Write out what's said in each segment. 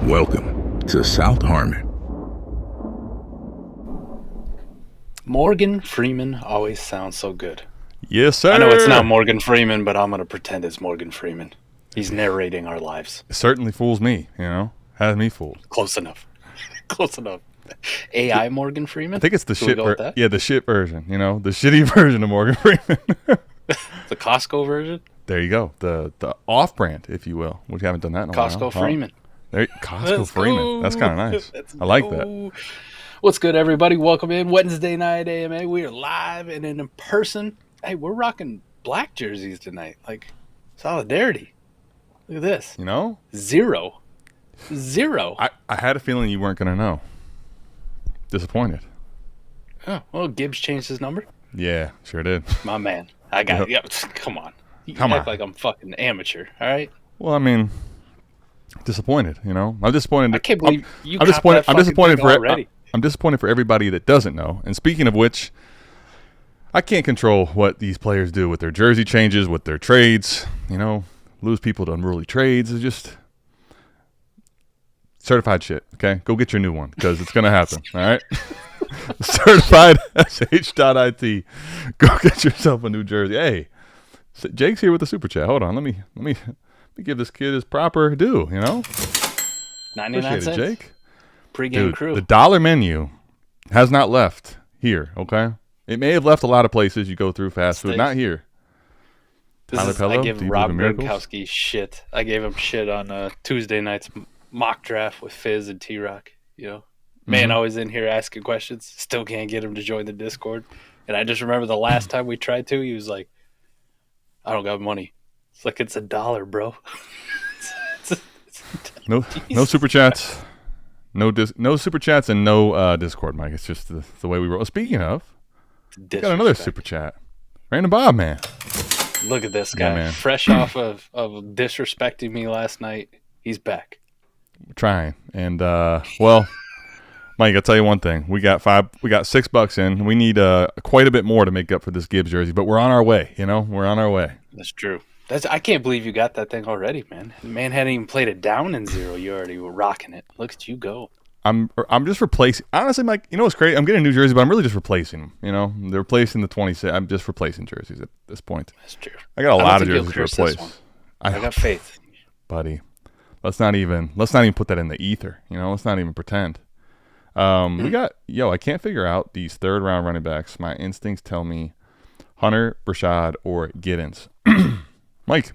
Welcome to South Harmon. Morgan Freeman always sounds so good. Yes, sir. I know it's not Morgan Freeman, but I'm going to pretend it's Morgan Freeman. He's narrating our lives. It certainly fools me, Has me fooled. Close enough. Close enough. AI Morgan Freeman? I think it's the Should we go with that? the shit version, the shitty version of Morgan Freeman. The Costco version? There you go. The off-brand, if you will. We haven't done that in a while. Costco Freeman. Costco Let's Freeman. go. That's kind of nice. I like that. What's good, everybody? Welcome in Wednesday night AMA. We are live and in person. Hey, we're rocking black jerseys tonight. Like, solidarity. Look at this. Zero. I had a feeling you weren't going to know. Disappointed. Oh, well, Gibbs changed his number? Yeah, sure did. My man. I got it. Yep. Come on. You act like I'm fucking amateur, all right? Well, I mean, disappointed, I'm disappointed. I can't believe you I'm disappointed. I'm disappointed for already. I'm disappointed for everybody that doesn't know. And speaking of which, I can't control what these players do with their jersey changes, with their trades. Lose people to unruly trades is just certified shit. Okay, go get your new one because it's gonna happen. All right, certified.sh.it. Go get yourself a new jersey. Hey, Jake's here with the super chat. Hold on, let me give this kid his proper due. 99 Appreciate cents. it, Jake. Pre-game Dude, crew. the dollar menu has not left here, okay? It may have left a lot of places you go through fast food. Not here. I give Rob Gronkowski shit. I gave him shit on Tuesday night's mock draft with Fizz and T-Rock. Man always in here asking questions. Still can't get him to join the Discord. And I just remember the last time we tried to, he was like, I don't got money. It's like, it's $1, bro. No super chats. No super chats and no Discord, Mike. It's just the way we roll. Speaking of, we got another super chat. Random Bob, man. Look at this guy. Man. Fresh off of disrespecting me last night. He's back. We're trying. And, well, Mike, I'll tell you one thing. We got $6 in. We need quite a bit more to make up for this Gibbs jersey, but we're on our way, We're on our way. That's true. I can't believe you got that thing already, man. The man hadn't even played it down in zero. You already were rocking it. Look at you go. I'm just replacing. Honestly, Mike, what's great? I'm getting a new jersey, but I'm really just replacing them. They're replacing the 26. I'm just replacing jerseys at this point. That's true. I got a lot of jerseys to replace. I got faith, buddy. Let's not even put that in the ether. Let's not even pretend. We got I can't figure out these third round running backs. My instincts tell me Hunter, Brashad, or Giddens. Mike,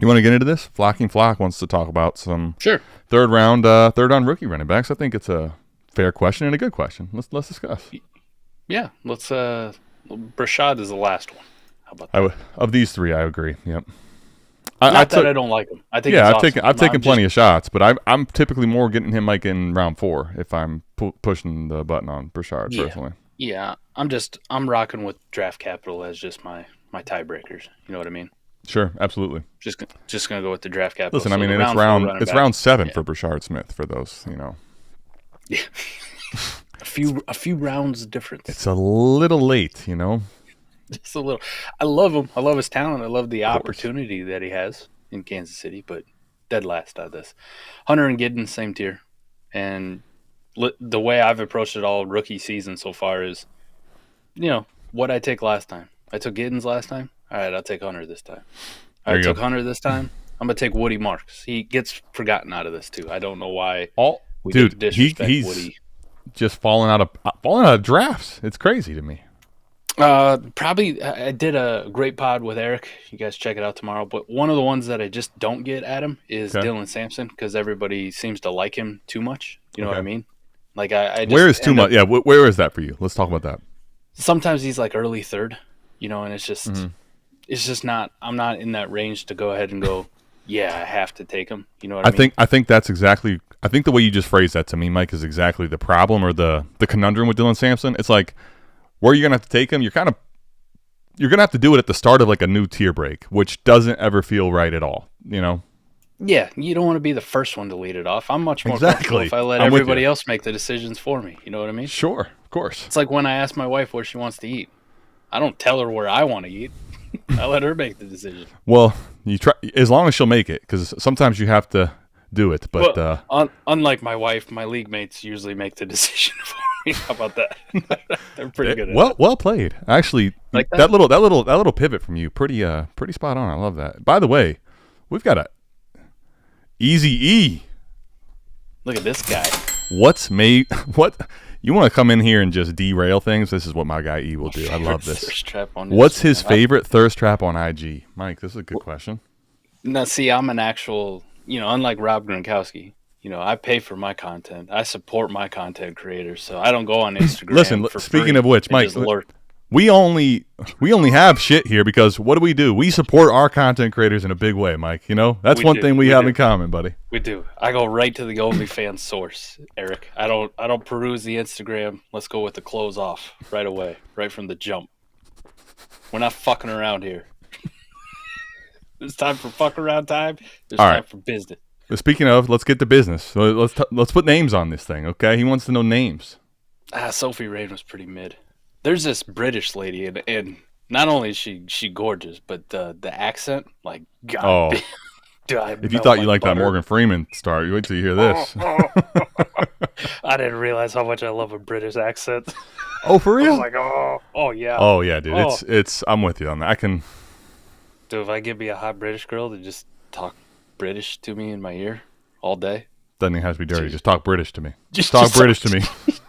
you want to get into this? Flocking Flock wants to talk about some third round rookie running backs. I think it's a fair question and a good question. Let's discuss. Yeah, let's. Brashad is the last one. How about that? Of these three, I agree. Yep. I don't like him. I think I've taken plenty of shots, but I'm typically more getting him like in round 4 if I'm pushing the button on Brashad personally. Yeah, I'm rocking with draft capital as just my tiebreakers. You know what I mean? Sure, absolutely. Just gonna go with the draft capital. Listen, so it's round 7 for Brashard Smith for those, Yeah, a few rounds difference. It's a little late, Just a little. I love him. I love his talent. I love the opportunity that he has in Kansas City. But dead last out of this, Hunter and Giddens, same tier. And the way I've approached it all rookie season so far is, what I take last time. I took Giddens last time. All right, I'll take Hunter this time. I took Hunter this time. I'm gonna take Woody Marks. He gets forgotten out of this too. I don't know why. He's Woody. Just falling out of drafts. It's crazy to me. Probably I did a great pod with Eric. You guys check it out tomorrow. But one of the ones that I just don't get at him is Dylan Sampson because everybody seems to like him too much. You know what I mean? Like I just where is too much? Yeah, where is that for you? Let's talk about that. Sometimes he's like early third, and it's just it's just not. I'm not in that range to go ahead and go. Yeah, I have to take him. You know what I mean? I think that's exactly. I think the way you just phrased that to me, Mike, is exactly the problem or the conundrum with Dylan Sampson. It's like, where you're gonna have to take him, you're gonna have to do it at the start of like a new tier break, which doesn't ever feel right at all. Yeah, you don't want to be the first one to lead it off. I'm much more comfortable if I let everybody else make the decisions for me. You know what I mean? Sure, of course. It's like when I ask my wife where she wants to eat. I don't tell her where I want to eat. I let her make the decision. Well, you try as long as she'll make it, because sometimes you have to do it. But unlike my wife, my league mates usually make the decision for me. How about that? They're pretty good at that. Well played. Actually, Like that little pivot from you, pretty spot on. I love that. By the way, we've got a Easy E. Look at this guy. What you want to come in here and just derail things? This is what my guy E will do. I love this. What's his favorite thirst trap on IG? Mike, this is a good question. Now, see, I'm an actual, unlike Rob Gronkowski, I pay for my content. I support my content creators, so I don't go on Instagram. Listen, speaking of which, Mike, we only have shit here because what do? We support our content creators in a big way, Mike. That's one thing we have in common, buddy. We do. I go right to the OnlyFans source, Eric. I don't peruse the Instagram. Let's go with the clothes off right away, right from the jump. We're not fucking around here. It's time for fuck around time. There's time for business. Speaking of, let's get to business. So let's put names on this thing, okay? He wants to know names. Sophie Rain was pretty mid. There's this British lady, and not only is she gorgeous, but the accent, like, God damn. If you thought you liked that Morgan Freeman star, you wait till you hear this. I didn't realize how much I love a British accent. Oh, for real? I was like, oh yeah. Oh yeah, dude. It's I'm with you on that. Dude, if I give me a hot British girl to just talk British to me in my ear all day. Doesn't even have to be dirty. Just talk British to me. Just talk British to me.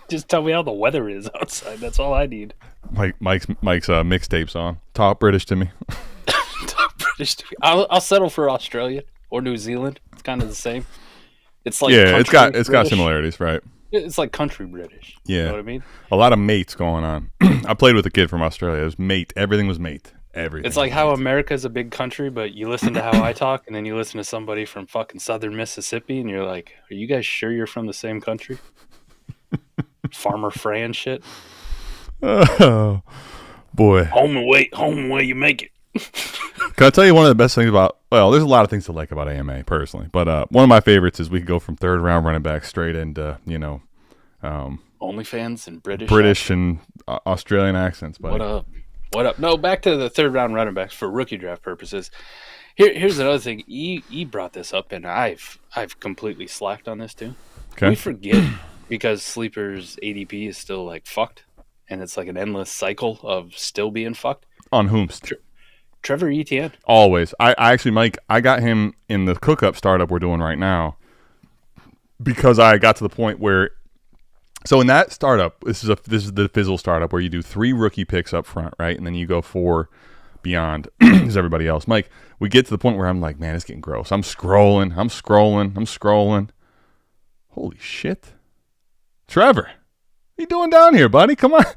Just tell me how the weather is outside. That's all I need. Mike's mixtapes on. Talk British to me. Talk British to me. I'll settle for Australia or New Zealand. It's kind of the same. It's like it's got similarities, right? It's like country British. Yeah, you know what I mean. A lot of mates going on. I played with a kid from Australia. It was mate. Everything was mate. Everything. It's like how America's a big country, but you listen to how I talk, and then you listen to somebody from fucking southern Mississippi, and you're like, "Are you guys sure you're from the same country?" Farmer Fran shit. Oh boy. Home and way you make it. Can I tell you one of the best things about? Well, there's a lot of things to like about AMA personally, but one of my favorites is we can go from third round running back straight into OnlyFans and British and Australian accents. Buddy. What up? No, back to the third round running backs for rookie draft purposes. Here's another thing. E brought this up, and I've completely slacked on this too. Okay. We forget because Sleeper's ADP is still like fucked, and it's like an endless cycle of still being fucked. On whom? Trevor Etienne. Always. I actually, Mike, I got him in the cook-up startup we're doing right now because I got to the point where. So in that startup, this is the Fizzle startup where you do 3 rookie picks up front, right, and then you go 4 beyond as everybody else. Mike, we get to the point where I'm like, man, it's getting gross. I'm scrolling. Holy shit, Trevor, what are you doing down here, buddy? Come on. I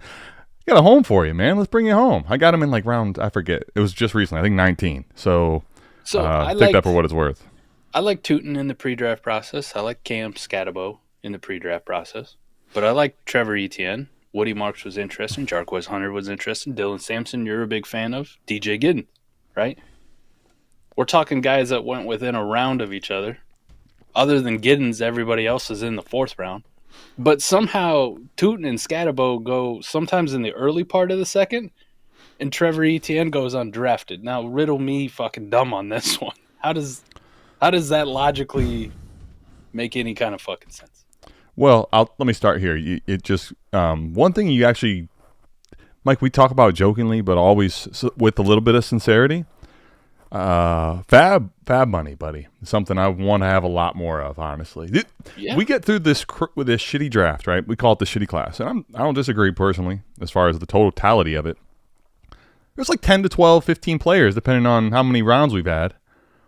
got a home for you, man. Let's bring you home. I got him in like round, I forget. It was just recently, I think 19. So picked up for what it's worth. I like Tootin in the pre-draft process. I like Cam Scatabo in the pre-draft process. But I like Trevor Etienne. Woody Marks was interesting. Jarquez Hunter was interesting. Dylan Sampson, you're a big fan of. DJ Giddens, right? We're talking guys that went within a round of each other. Other than Giddens, everybody else is in the 4th round. But somehow Tootin and Scatabo go sometimes in the early part of the 2nd, and Trevor Etienne goes undrafted. Now, riddle me fucking dumb on this one. How does that logically make any kind of fucking sense? Well, let me start here. It just one thing you actually, Mike, we talk about jokingly, but always with a little bit of sincerity. Fab money, buddy. Something I want to have a lot more of, honestly. Yeah. We get through this with this shitty draft, right? We call it the shitty class, and I don't disagree personally as far as the totality of it. There's like 10 to 12, 15 players, depending on how many rounds we've had,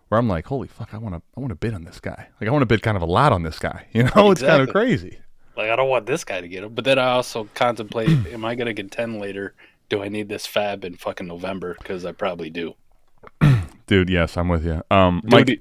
where I'm like, holy fuck, I want to bid on this guy. Like, I want to bid kind of a lot on this guy. It's kind of crazy. Like, I don't want this guy to get him, but then I also contemplate, am I going to contend later? Do I need this fab in fucking November? Because I probably do. Dude, yes, I'm with you.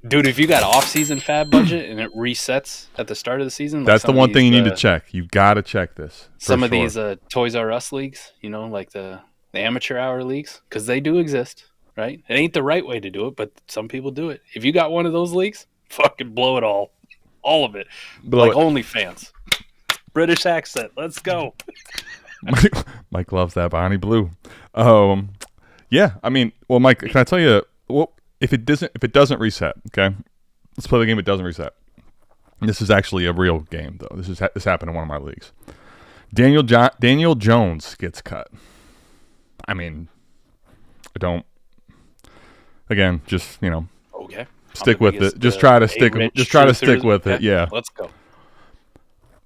Dude, if you got off-season fab budget and it resets at the start of the season, that's the one thing you need to check. You got to check this. Some of these Toys R Us leagues, like the amateur hour leagues, because they do exist. Right? It ain't the right way to do it, but some people do it. If you got one of those leagues, fucking blow it all. All of it. Like OnlyFans. British accent. Let's go. Mike loves that Bonnie Blue. Yeah, I mean, well, Mike, can I tell you, if it doesn't reset, okay? Let's play the game. It doesn't reset. This is actually a real game, though. This happened in one of my leagues. Daniel Jones gets cut. I mean, I don't. Again, just Okay. stick with it. Just try to stick. Just try to stick with it. Yeah. Let's go.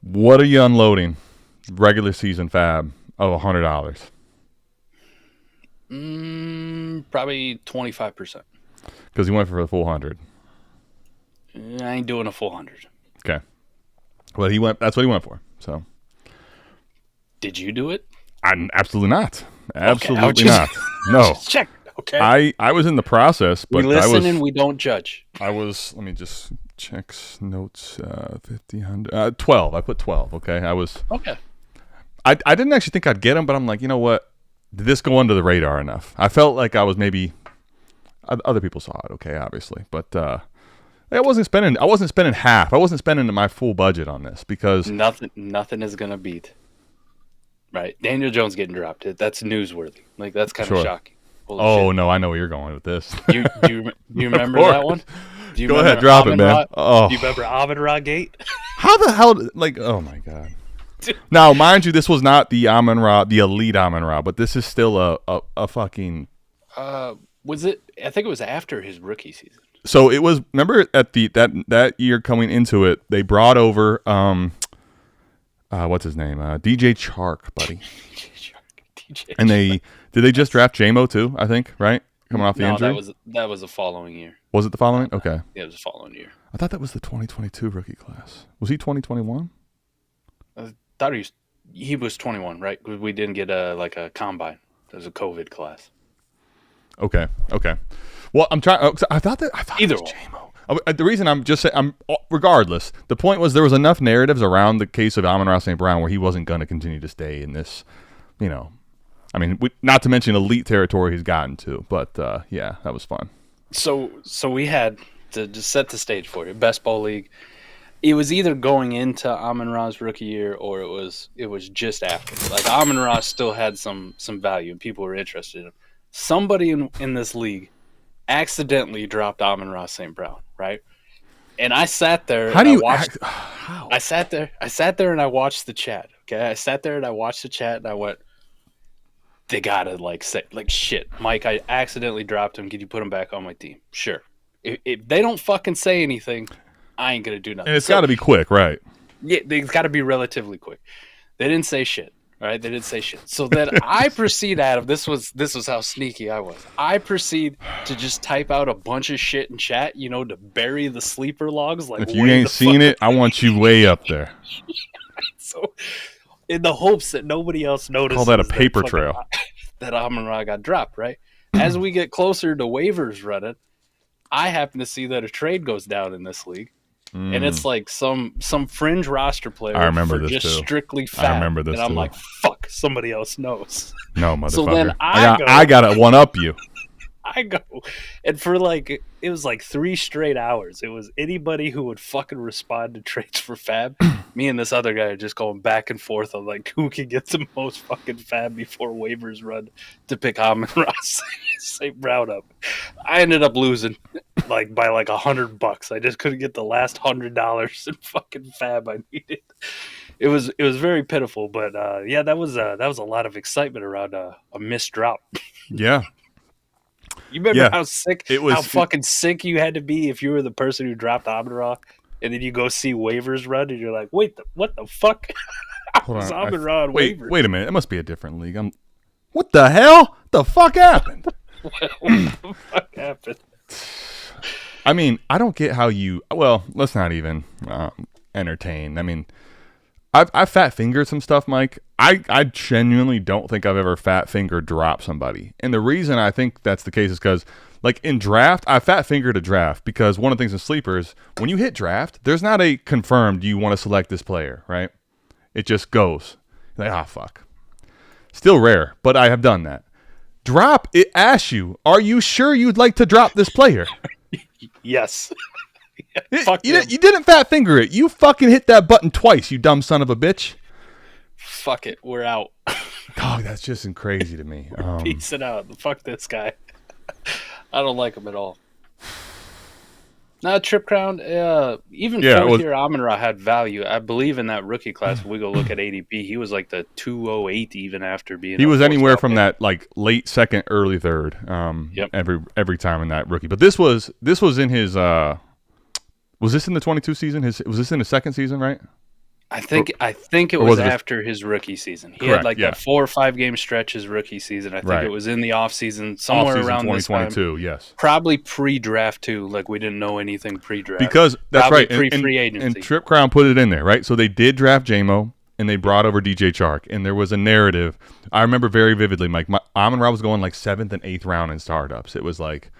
What are you unloading? Regular season fab of $100. Probably 25%. Because he went for the full 100. I ain't doing a full 100. Okay. Well, he went. That's what he went for. So. Did you do it? Absolutely not. Absolutely Okay, not. No. Just check. Okay. I was in the process, but we listen and we don't judge. I was. Let me just check notes. 50, 100, 12. I put 12. Okay. I was. Okay. I didn't actually think I'd get him, but I'm like, you know what? Did this go under the radar enough? I felt like I was maybe. Other people saw it. Okay, obviously, but I wasn't spending half. I wasn't spending my full budget on this because nothing is gonna beat. Right, Daniel Jones getting dropped. That's newsworthy. Like that's kind of shocking. Holy shit. No, I know where you're going with this. Do you remember that one? Go ahead, drop it, man. Do you remember Amon-Ra Gate? How the hell? Like, oh my god. Now, mind you, this was not the Amon-Ra, the elite Amon-Ra, but this is still a fucking. Was it? I think it was after his rookie season. So it was. Remember at that year coming into it, they brought over what's his name? DJ Chark, buddy. DJ and did they just draft JMO too? I think right coming off the injury. That was the following year. Was it the following? Okay. Yeah, it was the following year. I thought that was the 2022 rookie class. Was he 2021? I thought he was 21, right? Because we didn't get a combine. It was a COVID class. Okay. Well, I'm trying. I thought either it was JMO. The reason I'm just saying, regardless, the point was there was enough narratives around the case of Amon-Ra St. Brown where he wasn't going to continue to stay in this, I mean, not to mention elite territory he's gotten to, but yeah, that was fun. So we had to just set the stage for you. Best ball league. It was either going into Amon-Ra's rookie year or it was just after. Like Amon-Ra still had some value and people were interested in him. Somebody in this league accidentally dropped Amon-Ra St. Brown, right? And I sat there. How? I sat there and I watched the chat. Okay, I sat there and I watched the chat and I went, they gotta say shit, Mike. I accidentally dropped him. Can you put him back on my team? Sure. If they don't fucking say anything, I ain't gonna do nothing. And it's got to be quick, right? Yeah, they've got to be relatively quick. They didn't say shit. Right, they didn't say shit. So then I proceed this was how sneaky I was. I proceed to just type out a bunch of shit in chat, to bury the sleeper logs. Like, if you ain't seen it, I want you way up there. So, in the hopes that nobody else notices, call that a paper trail. That Amon-Ra got dropped. Right, as we get closer to waivers running, I happen to see that a trade goes down in this league. And it's like some fringe roster player. I remember for this just too. Strictly fat. I remember this and I'm too. like, fuck, somebody else knows. No, motherfucker. So then I gotta one up you. I go, and for it was 3 straight hours. It was anybody who would fucking respond to trades for fab. Me and this other guy are just going back and forth on who can get the most fucking fab before waivers run to pick Amon-Ra St. Brown up. I ended up losing by $100. I just couldn't get the last $100 in fucking fab I needed. It was very pitiful, but yeah, that was a lot of excitement around a missed drop. Yeah. You remember how fucking sick you had to be if you were the person who dropped Amon-Ra, and then you go see waivers run, and you're like, wait, what the fuck? Hold on. Amon-Ra on waivers. Wait a minute. It must be a different league. What the hell? The fuck happened? What the fuck happened? I mean, I don't get how you. Well, let's not even entertain. I mean, I've fat fingered some stuff, Mike. I genuinely don't think I've ever fat fingered dropped somebody, and the reason I think that's the case is because, in draft, I fat fingered a draft because one of the things in sleepers, when you hit draft, there's not a confirmed you want to select this player, right? It just goes fuck. Still rare, but I have done that. Drop, it asks you, are you sure you'd like to drop this player? Yes. You didn't fat finger it. You fucking hit that button twice, you dumb son of a bitch. Fuck it. We're out. Dog, that's just crazy to me. Peacing out. Fuck this guy. I don't like him at all. Not Trip Crown. Even fourth year Amon-Ra had value. I believe in that rookie class. When we go look at ADP, he was like the 208 even after being. He was anywhere from that like late second, early third. Every time in that rookie. But this was in his. Was this in the 22 season? Was this in his second season? Right. I think it was after his rookie season. He had like that 4 or 5 game stretch his rookie season. I think it was in the off season, somewhere around 2022. This time. Yes, probably pre-draft too. Like we didn't know anything pre-draft because that's probably right. Pre-free agency. And Trip Crown put it in there, right? So they did draft J-Mo and they brought over DJ Chark, and there was a narrative. I remember very vividly. Like Amon-Ra was going like 7th and 8th round in startups. It was like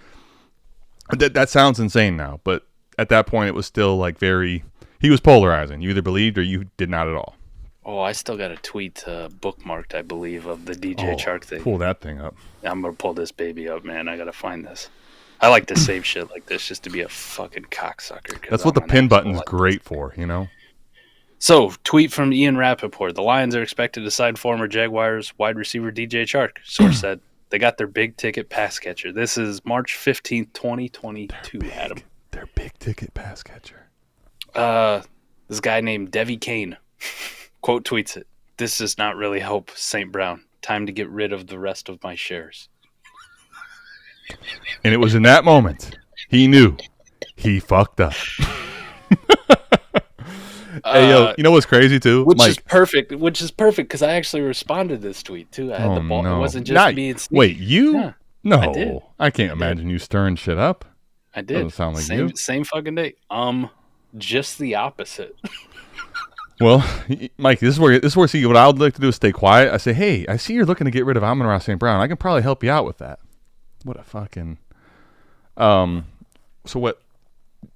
that sounds insane now, but at that point it was still like very. He was polarizing. You either believed or you did not at all. Oh, I still got a tweet bookmarked, I believe, of the DJ Chark thing. Pull that thing up. I'm going to pull this baby up, man. I got to find this. I like to save shit like this just to be a fucking cocksucker. That's what the pin button's great for, you know? So, tweet from Ian Rappaport. The Lions are expected to sign former Jaguars wide receiver DJ Chark. Source said they got their big ticket pass catcher. This is March 15th, 2022, Adam. Their big ticket pass catcher. This guy named Devi Kane quote tweets it. This does not really help St. Brown. Time to get rid of the rest of my shares. And it was in that moment he knew he fucked up. Hey, yo, you know what's crazy too? Which is perfect because I actually responded to this tweet too. I had the ball. No. It wasn't just me and Steve. Wait, you? Yeah, no, I can't imagine you stirring shit up. I did. Doesn't sound like you. Same fucking day. Just the opposite. Well, Mike, this is where see what I would like to do is stay quiet. I say, hey, I see you're looking to get rid of Amon-Ra St. Brown. I can probably help you out with that. What a fucking so what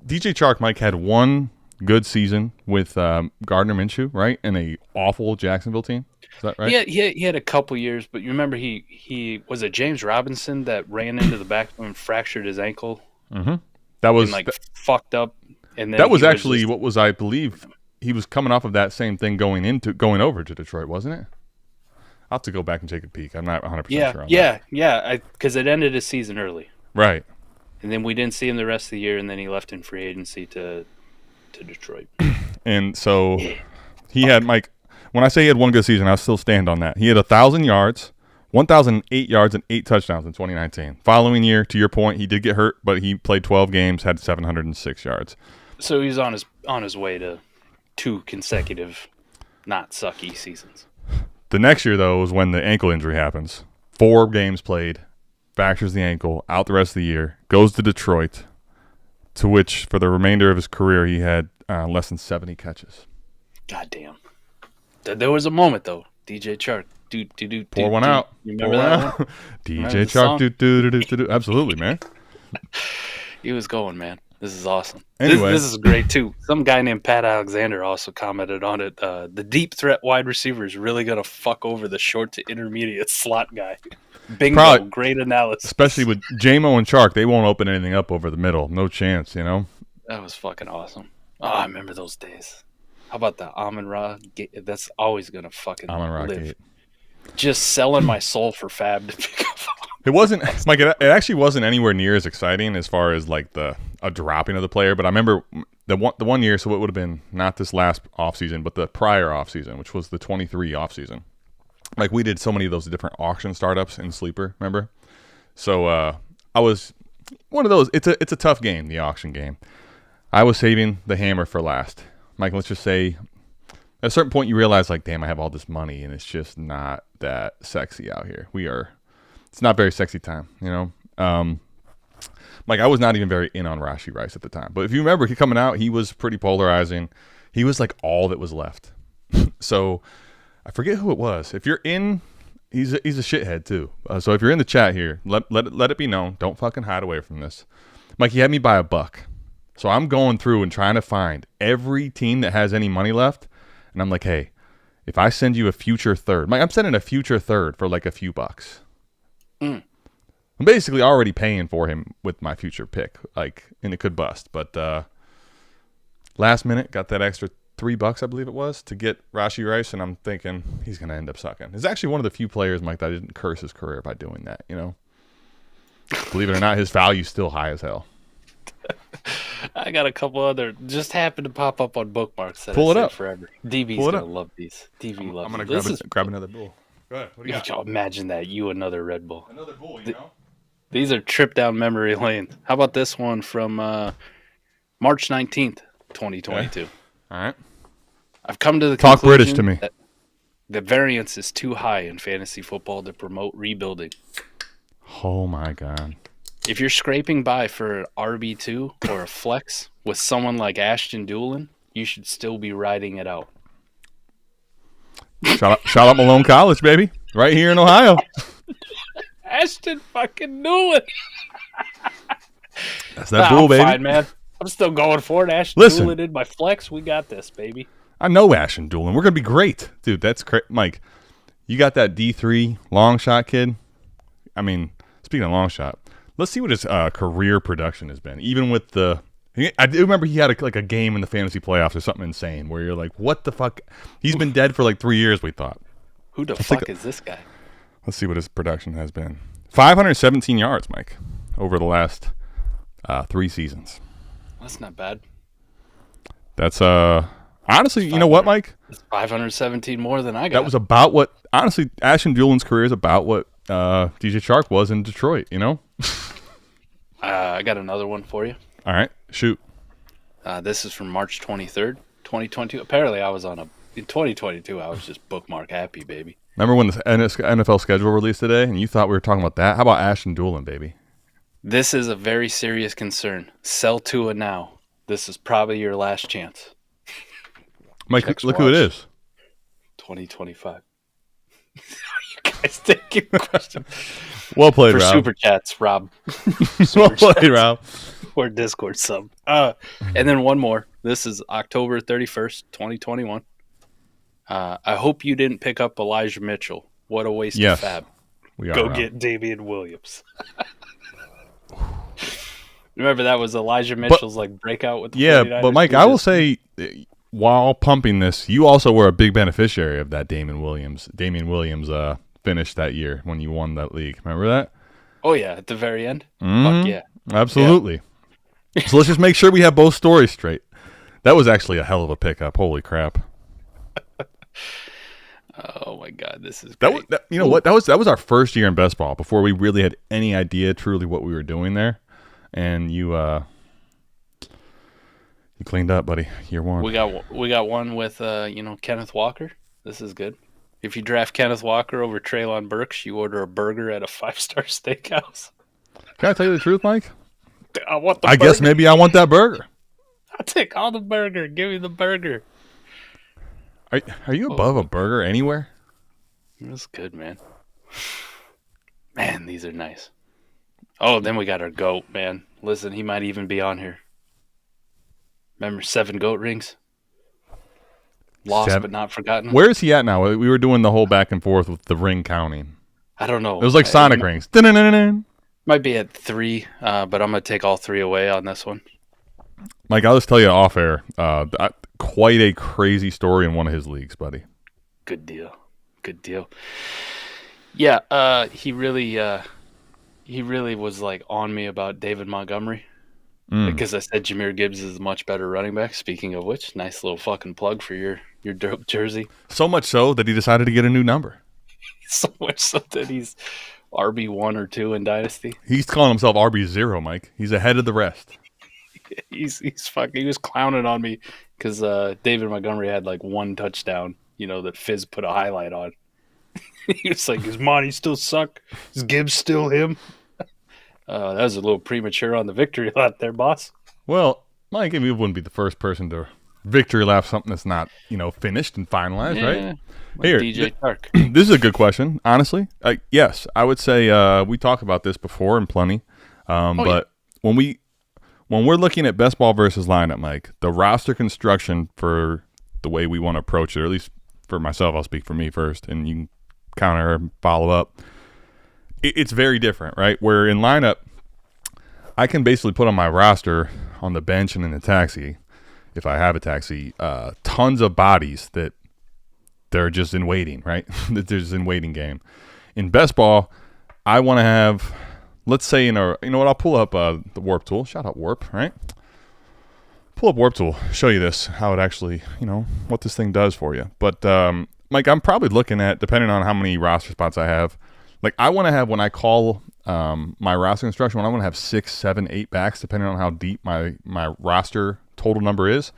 DJ Chark, Mike, had one good season with Gardner Minshew, right? And a awful Jacksonville team. Is that right? Yeah, he had a couple years, but you remember he was it James Robinson that ran into the back and fractured his ankle? Mm-hmm. That was fucked up. And then that was actually what was, I believe, he was coming off of that same thing going over to Detroit, wasn't it? I'll have to go back and take a peek. I'm not 100% sure on that. Yeah, because it ended his season early. Right. And then we didn't see him the rest of the year, and then he left in free agency to Detroit. And so he had, Mike, when I say he had one good season, I'll still stand on that. He had 1,000 yards, 1,008 yards, and 8 touchdowns in 2019. Following year, to your point, he did get hurt, but he played 12 games, had 706 yards. So he's on his way to 2 consecutive not sucky seasons. The next year, though, was when the ankle injury happens. 4 games played, fractures the ankle, out the rest of the year, goes to Detroit, to which for the remainder of his career he had less than 70 catches. God damn. There was a moment, though. DJ Chark. Pour one out. You remember that one? DJ Chark. Absolutely, man. He was going, man. This is awesome. Anyway. This is great, too. Some guy named Pat Alexander also commented on it. The deep threat wide receiver is really going to fuck over the short to intermediate slot guy. Bingo. Probably, great analysis. Especially with J-Mo and Chark, they won't open anything up over the middle. No chance, you know? That was fucking awesome. Oh, I remember those days. How about the Amon-Ra? That's always going to fucking Amon-Ra live. Gate. Just selling my soul for Fab to pick up. It wasn't like it actually wasn't anywhere near as exciting as far as like a dropping of the player. But I remember the one year, so it would have been not this last offseason, but the prior offseason, which was the 23 offseason. Like we did so many of those different auction startups in Sleeper, remember? So I was one of those. It's a tough game, the auction game. I was saving the hammer for last. Mike, let's just say at a certain point you realize like, damn, I have all this money and it's just not that sexy out here. It's not very sexy time, you know? Like I was not even very in on Rashee Rice at the time. But if you remember, he coming out, he was pretty polarizing. He was like all that was left. So I forget who it was. If you're in, he's a shithead too. So if you're in the chat here, let it be known. Don't fucking hide away from this. Mike, he had me buy $1. So I'm going through and trying to find every team that has any money left. And I'm like, hey, if I send you a future third, Mike, I'm sending a future third for like a few bucks. I'm basically already paying for him with my future pick, like, and it could bust. But last minute, got that extra $3, I believe it was, to get Rashee Rice, and I'm thinking he's going to end up sucking. It's actually one of the few players, Mike, that I didn't curse his career by doing that, you know? Believe it or not, his value's still high as hell. I got a couple other just happened to pop up on bookmarks that Pull I it saved up. forever. DB's Pull it gonna up. love these. DB loves. I'm gonna This grab another bull. Go ahead. What do you got? Y'all imagine that you another Red Bull. Another bull, you know? These are trip down memory lane. How about this one from March 19th, 2022? Okay. All right. I've come to the Talk conclusion British to me. that the variance is too high in fantasy football to promote rebuilding. Oh my God. If you're scraping by for an RB2 or a flex with someone like Ashton Doolin, you should still be riding it out. Shout out Malone College, baby. Right here in Ohio. Ashton fucking Doolin. That's that bull, I'm baby. fine, man. I'm still going for it. Ashton Listen. Doolin in my flex. We got this, baby. I know Ashton Doolin. We're going to be great. Dude, that's Mike, you got that D3 long shot kid? I mean, speaking of long shot, let's see what his career production has been. Even with I do remember he had a game in the fantasy playoffs or something insane where you're like, what the fuck? He's been dead for like 3 years, we thought. Who the fuck is this guy? Let's see what his production has been. 517 yards, Mike, over the last 3 seasons. That's not bad. That's honestly, you know what, Mike? It's 517 more than I got. That was about what honestly Ashton Doolin's career is about what DJ Chark was in Detroit, you know? I got another one for you. All right, shoot. This is from March 23rd, 2022. Apparently I was in 2022 I was just bookmark happy, baby. Remember when the NFL schedule released today and you thought we were talking about that? How about Ashton Doolin, baby? This is a very serious concern. Sell Tua now. This is probably your last chance. Mike, Checks look who it is. 2025. You guys taking questions. Well played, For Rob. Super Chats, Rob. Well played, Rob. Or Discord sub. And then one more. This is October 31st, 2021. I hope you didn't pick up Elijah Mitchell. What a waste of fab. We are, Go Rob. get Damian Williams. Remember that was Elijah Mitchell's breakout with the 49ers? But Mike, I will say, while pumping this, you also were a big beneficiary of that Damian Williams finish that year when you won that league. Remember that? Oh, yeah, at the very end? Mm-hmm. Fuck yeah. Absolutely. Yeah. So let's just make sure we have both stories straight. That was actually a hell of a pickup. Holy crap. Oh, my God, this is That great. you know what? That was our first year in best ball before we really had any idea truly what we were doing there. And you cleaned up, buddy. Year one. We got one with Kenneth Walker. This is good. If you draft Kenneth Walker over Treylon Burks, you order a burger at a 5-star steakhouse. Can I tell you the truth, Mike? I want the I burger. guess maybe I want that burger. I'll take all the burger. Give me the burger. Are you above a burger anywhere? That's good, man. Man, these are nice. Oh, then we got our goat, man. Listen, he might even be on here. Remember 7 goat rings? Lost but not forgotten. Where is he at now? We were doing the whole back and forth with the ring counting. I don't know. It was like Sonic rings. Dun-dun-dun-dun. Might be at 3, but I'm going to take all 3 away on this one. Mike, I'll just tell you off air. Quite a crazy story in one of his leagues, buddy. Good deal. Good deal. Yeah, he really was on me about David Montgomery because I said Jahmyr Gibbs is a much better running back. Speaking of which, nice little fucking plug for your dope jersey. So much so that he decided to get a new number. So much so that he's RB1 or 2 in Dynasty. He's calling himself RB0, Mike. He's ahead of the rest. He was clowning on me because David Montgomery had 1 touchdown, that Fizz put a highlight on. He was like, "Is Monty still suck? Is Gibbs still him?" That was a little premature on the victory lap there, boss. Well, Mike, we wouldn't be the first person to victory lap something that's not, finished and finalized, right? Here, DJ Chark. This is a good question, honestly. Yes, I would say we talked about this before and plenty. But when we're looking at best ball versus lineup, Mike, the roster construction for the way we want to approach it, or at least for myself, I'll speak for me first, and you can counter and follow up. It's very different, right? Where in lineup, I can basically put on my roster on the bench and in the taxi, if I have a taxi, tons of bodies that they're just in waiting, right? That they're just in waiting game. In best ball, I want to have, let's say I'll pull up the Warp tool. Shout out Warp, right? pull up Warp Tool, show you this, how it actually, what this thing does for you. But, Mike, I'm probably looking at, depending on how many roster spots I have, like I want to have, when I call my roster construction, I want to have 6, 7, 8 backs, depending on how deep my roster total number is.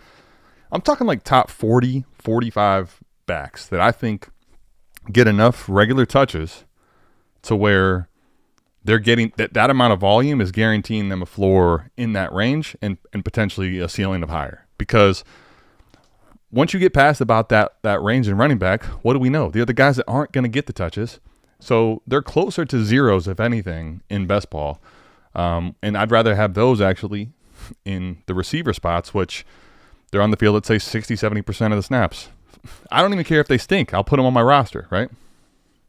I'm talking like top 40, 45 backs that I think get enough regular touches to where they're getting that amount of volume is guaranteeing them a floor in that range and potentially a ceiling of higher. Because once you get past about that range in running back, what do we know? They're the guys that aren't going to get the touches. So they're closer to zeros, if anything, in best ball. And I'd rather have those actually in the receiver spots, which they're on the field at, say, 60, 70% of the snaps. I don't even care if they stink. I'll put them on my roster, right?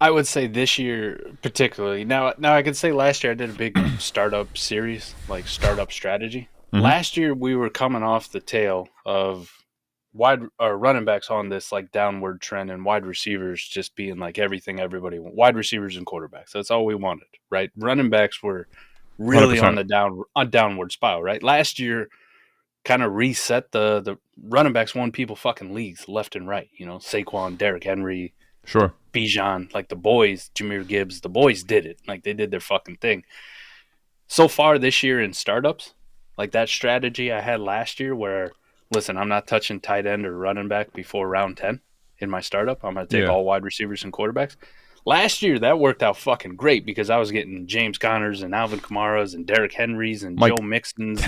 I would say this year particularly. Now I could say last year I did a big startup series, like startup strategy. Mm-hmm. Last year we were coming off the tail of running backs on this like downward trend, and wide receivers just being like everything everybody wanted. Wide receivers and quarterbacks. That's all we wanted, right? Running backs were really 100%. on the downward spiral, right? Last year kind of reset the running backs won people fucking leagues left and right. Saquon, Derrick Henry, sure, Bijan, like the boys, Jahmyr Gibbs, the boys did it. Like they did their fucking thing. So far this year in startups, like that strategy I had last year where, listen, I'm not touching tight end or running back before round 10 in my startup. I'm going to take all wide receivers and quarterbacks. Last year, that worked out fucking great because I was getting James Connors and Alvin Kamaras and Derrick Henrys and Joe Mixons.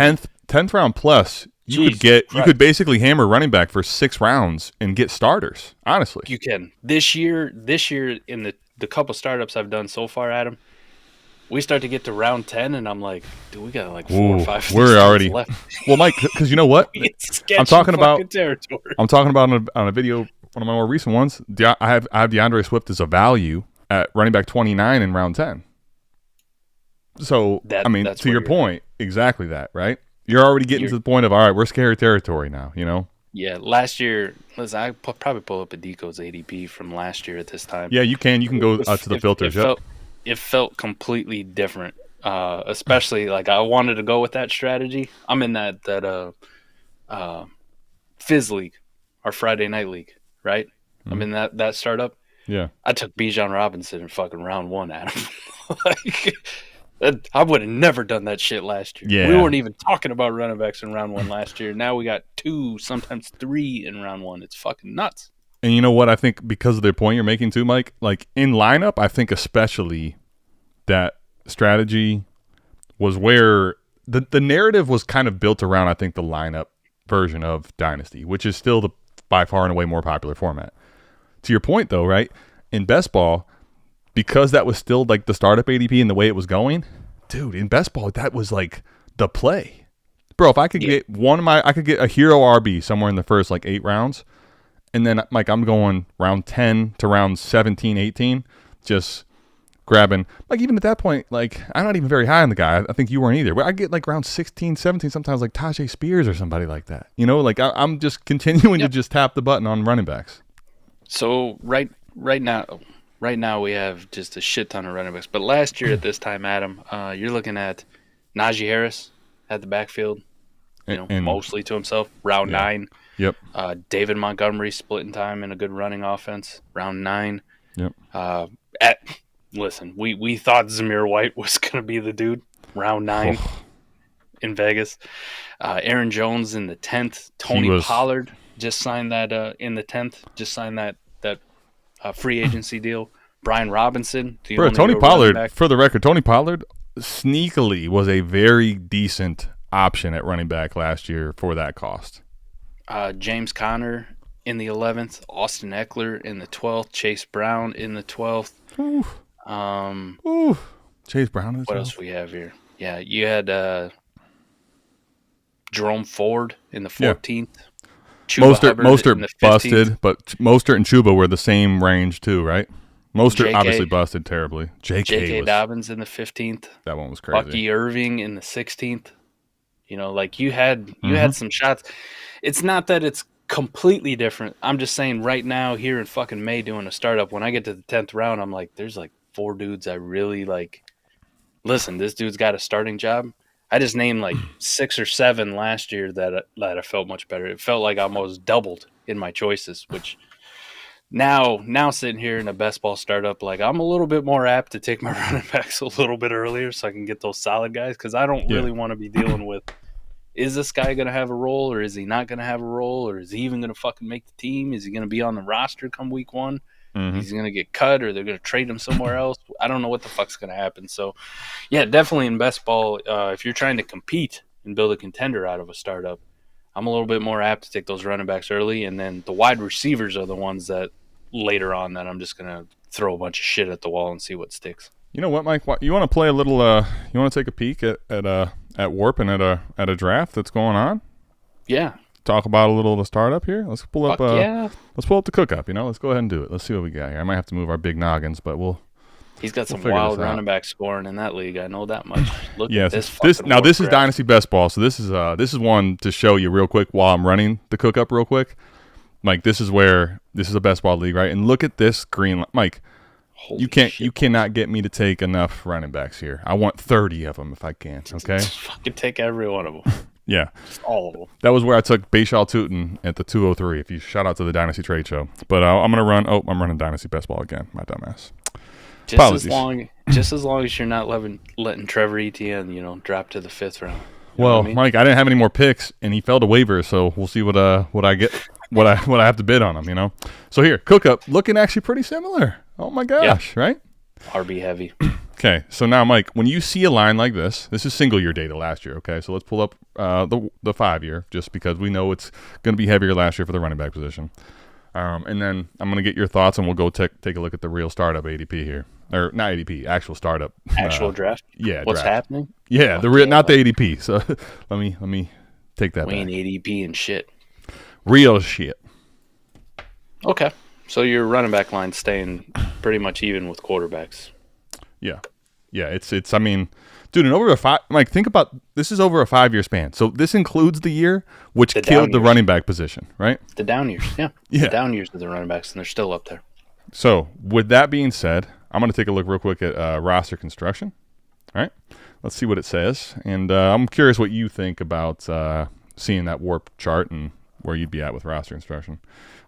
10th round plus, you could basically hammer running back for 6 rounds and get starters, honestly. You can. This year in the couple startups I've done so far, Adam, we start to get to round 10, and I'm like, dude, we got like 4 or 5 we're already left. Well, Mike, because you know what? I'm talking about territory. I'm talking about on a video, one of my more recent ones. I have DeAndre Swift as a value at running back 29 in round 10. So, to your point, exactly that, right? You're already getting to the point of, all right, we're scary territory now, Yeah, last year, listen, I probably pull up a Deco's ADP from last year at this time. Yeah, you can. You can go to the filters. It felt completely different, especially like I wanted to go with that strategy. I'm in that Fizz League, our Friday night league, right? Mm-hmm. I'm in that startup. Yeah. I took Bijan Robinson in fucking round 1, Adam. I would have never done that shit last year. Yeah. We weren't even talking about running backs in round 1 last year. Now we got 2, sometimes 3 in round 1. It's fucking nuts. And you know what? I think because of the point you're making too, Mike, like in lineup, I think especially that strategy was where the narrative was kind of built around, I think, the lineup version of Dynasty, which is still the by far and away more popular format. To your point, though, right? In best ball, because that was still like the startup ADP and the way it was going, dude, in best ball, that was like the play. Bro, if I could get I could get a hero RB somewhere in the first like 8 rounds. And then, like, I'm going round 10 to round 17, 18, just grabbing. Like, even at that point, like, I'm not even very high on the guy. I think you weren't either. But I get, like, round 16, 17, sometimes, like, Tajay Spears or somebody like that. Like, I'm just continuing to just tap the button on running backs. So, right now we have just a shit ton of running backs. But last year at this time, Adam, you're looking at Najee Harris at the backfield, and mostly to himself, round 9. Yep. David Montgomery splitting time in a good running offense, round 9. Yep. Listen, we thought Zamir White was going to be the dude, round 9 in Vegas. Aaron Jones in the 10th. Tony Pollard just signed that in the 10th. Just signed that free agency deal. Brian Robinson. Tony Pollard, for the record, Tony Pollard sneakily was a very decent option at running back last year for that cost. James Conner in the 11th, Austin Eckler in the 12th, Chase Brown in the 12th. Chase Brown in the 12th. What else we have here? Yeah, you had Jerome Ford in the 14th. Mostert busted, but Mostert and Chuba were the same range too, right? Mostert obviously busted terribly. J.K. Dobbins in the 15th. That one was crazy. Bucky Irving in the 16th. Like you had some shots. It's not that it's completely different. I'm just saying right now here in fucking May doing a startup, when I get to the 10th round, I'm like, there's like 4 dudes I really like. Listen, this dude's got a starting job. I just named like 6 or 7 last year that I felt much better. It felt like I almost doubled in my choices, which now sitting here in a best ball startup, like I'm a little bit more apt to take my running backs a little bit earlier so I can get those solid guys, because I don't really want to be dealing with, is this guy going to have a role or is he not going to have a role, or is he even going to fucking make the team? Is he going to be on the roster come week 1? Mm-hmm. He's going to get cut, or they're going to trade him somewhere else. I don't know what the fuck's going to happen. So, yeah, definitely in best ball, if you're trying to compete and build a contender out of a startup, I'm a little bit more apt to take those running backs early, and then the wide receivers are the ones that later on that I'm just going to throw a bunch of shit at the wall and see what sticks. You know what, Mike? You want to play a little? You want to take a peek at Warp and at a draft that's going on? Yeah. Talk about a little of the startup here. Let's pull up. Yeah. Let's pull up the cook up. Let's go ahead and do it. Let's see what we got here. I might have to move our big noggins, but we'll. He's got some wild running back scoring in that league. I know that much. Look at this. This is Dynasty Best Ball, so this is one to show you real quick while I'm running the cook up real quick. Mike, this is a best ball league, right? And look at this green, Mike. Holy you cannot get me to take enough running backs here. I want 30 of them if I can. Okay. Just fucking take every one of them. Yeah. Just all of them. That was where I took Bayshal Tootin at the 203. If you shout out to the Dynasty Trade Show, but I'm gonna run. Oh, I'm running Dynasty Best Ball again. My dumbass. Just as long as you're not letting Trevor Etienne, drop to the 5th round. Well, Mike, I didn't have any more picks, and he fell to waivers, so we'll see what I get, what I have to bid on him. So here, cook up, looking actually pretty similar. Oh my gosh, right? RB heavy. Okay, so now, Mike, when you see a line like this is single year data last year. Okay, so let's pull up the 5 year, just because we know it's going to be heavier last year for the running back position. And then I'm going to get your thoughts, and we'll go take a look at the real startup ADP here. Or not ADP, actual startup. Actual draft? Yeah, what's draft. happening? Yeah, not the ADP. So let me take that we back. ain't ADP and shit. Real shit. Okay. So your running back line's staying pretty much even with quarterbacks. Yeah. Yeah, it's I mean, dude, and over a 5, Mike, think about, this is over a 5-year span. So this includes the year which killed the running back position, right? The down years, yeah. The down years of the running backs, and they're still up there. So with that being said, I'm going to take a look real quick at roster construction. All right, let's see what it says. And I'm curious what you think about seeing that warp chart and where you'd be at with roster construction.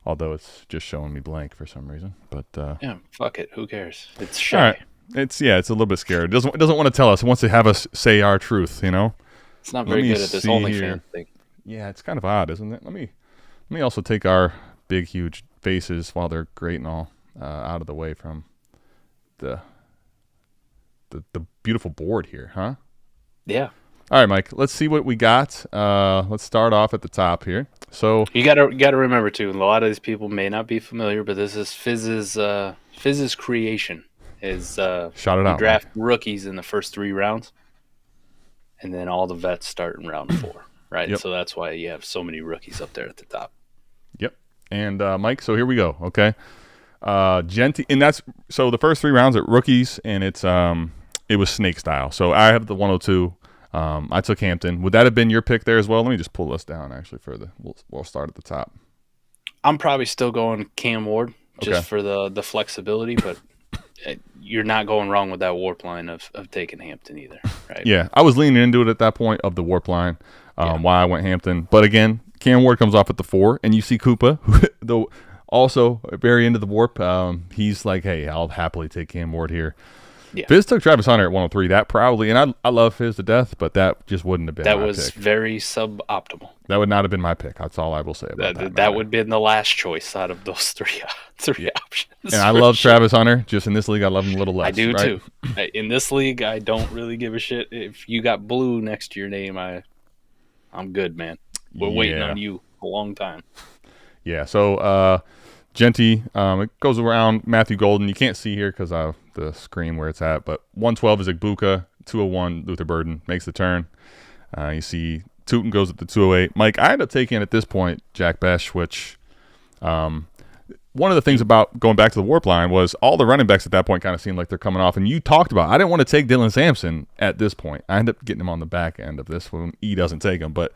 Although it's just showing me blank for some reason. But yeah, fuck it. Who cares? It's shy. All right. It's a little bit scared. It doesn't want to tell us. It wants to have us say our truth, It's not very good at this OnlyFans thing. Yeah, it's kind of odd, isn't it? Let me also take our big, huge faces, while they're great and all, out of the way from the beautiful board here, huh? Yeah. All right, Mike. Let's see what we got. Let's start off at the top here. So you gotta remember too. A lot of these people may not be familiar, but this is Fizz's creation. Shout it out. Draft rookies in the first 3 rounds, and then all the vets start in round 4. Right. Yep. So that's why you have so many rookies up there at the top. Yep. And Mike. So here we go. Okay. Genty, and that's so the first 3 rounds at rookies, and it was snake style. So I have the 102. I took Hampton. Would that have been your pick there as well? Let me just pull this down actually we'll start at the top. I'm probably still going Cam Ward just for the flexibility, but you're not going wrong with that warp line of taking Hampton either, right? Yeah, I was leaning into it at that point of the warp line, why I went Hampton. But again, Cam Ward comes off at the 4, and you see Koopa, though also very into the warp. He's like, hey, I'll happily take Cam Ward here. Yeah. Fizz took Travis Hunter at 103. That probably, and I love Fizz to death, but that just wouldn't have been that my was pick. Very suboptimal. That would not have been my pick. That's all I will say about that. That would have been the last choice out of those three options. And I love Travis Hunter. Just in this league, I love him a little less. I do right? too. In this league, I don't really give a shit. If you got blue next to your name, I'm good, man. We're waiting on you a long time. Yeah, so Genty, it goes around Matthew Golden. You can't see here because of the screen where it's at, but 112 is Igbuka, 201 Luther Burden makes the turn. You see Tootin goes at the 208. Mike, I ended up taking at this point Jack Besh, which one of the things about going back to the warp line was all the running backs at that point kind of seemed like they're coming off. And you talked about, I didn't want to take Dylan Sampson at this point. I ended up getting him on the back end of this when E doesn't take him. But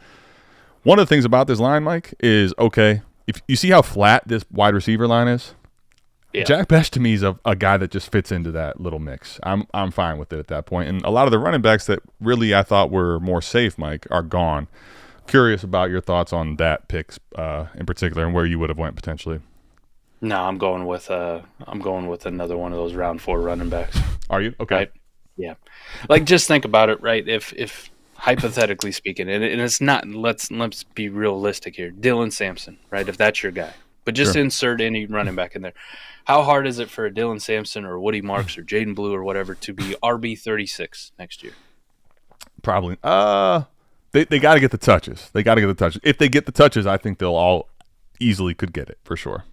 one of the things about this line, Mike, is, okay, if you see how flat this wide receiver line is, Yeah. Jack Bech to me is a guy that just fits into that little mix. I'm fine with it at that point. And a lot of the running backs that really I thought were more safe, Mike, are gone. Curious about your thoughts on that pick in particular and where you would have went potentially. No, I'm going with another one of those round 4 running backs. Are you? Okay. Right? Yeah. Like, just think about it, right? If hypothetically speaking, and it's not, let's be realistic here. Dylan Sampson, right? If that's your guy. But just insert any running back in there. How hard is it for a Dylan Sampson or Woody Marks or Jaden Blue or whatever to be RB36 next year? Probably. They got to get the touches. If they get the touches, I think they'll all easily could get it for sure.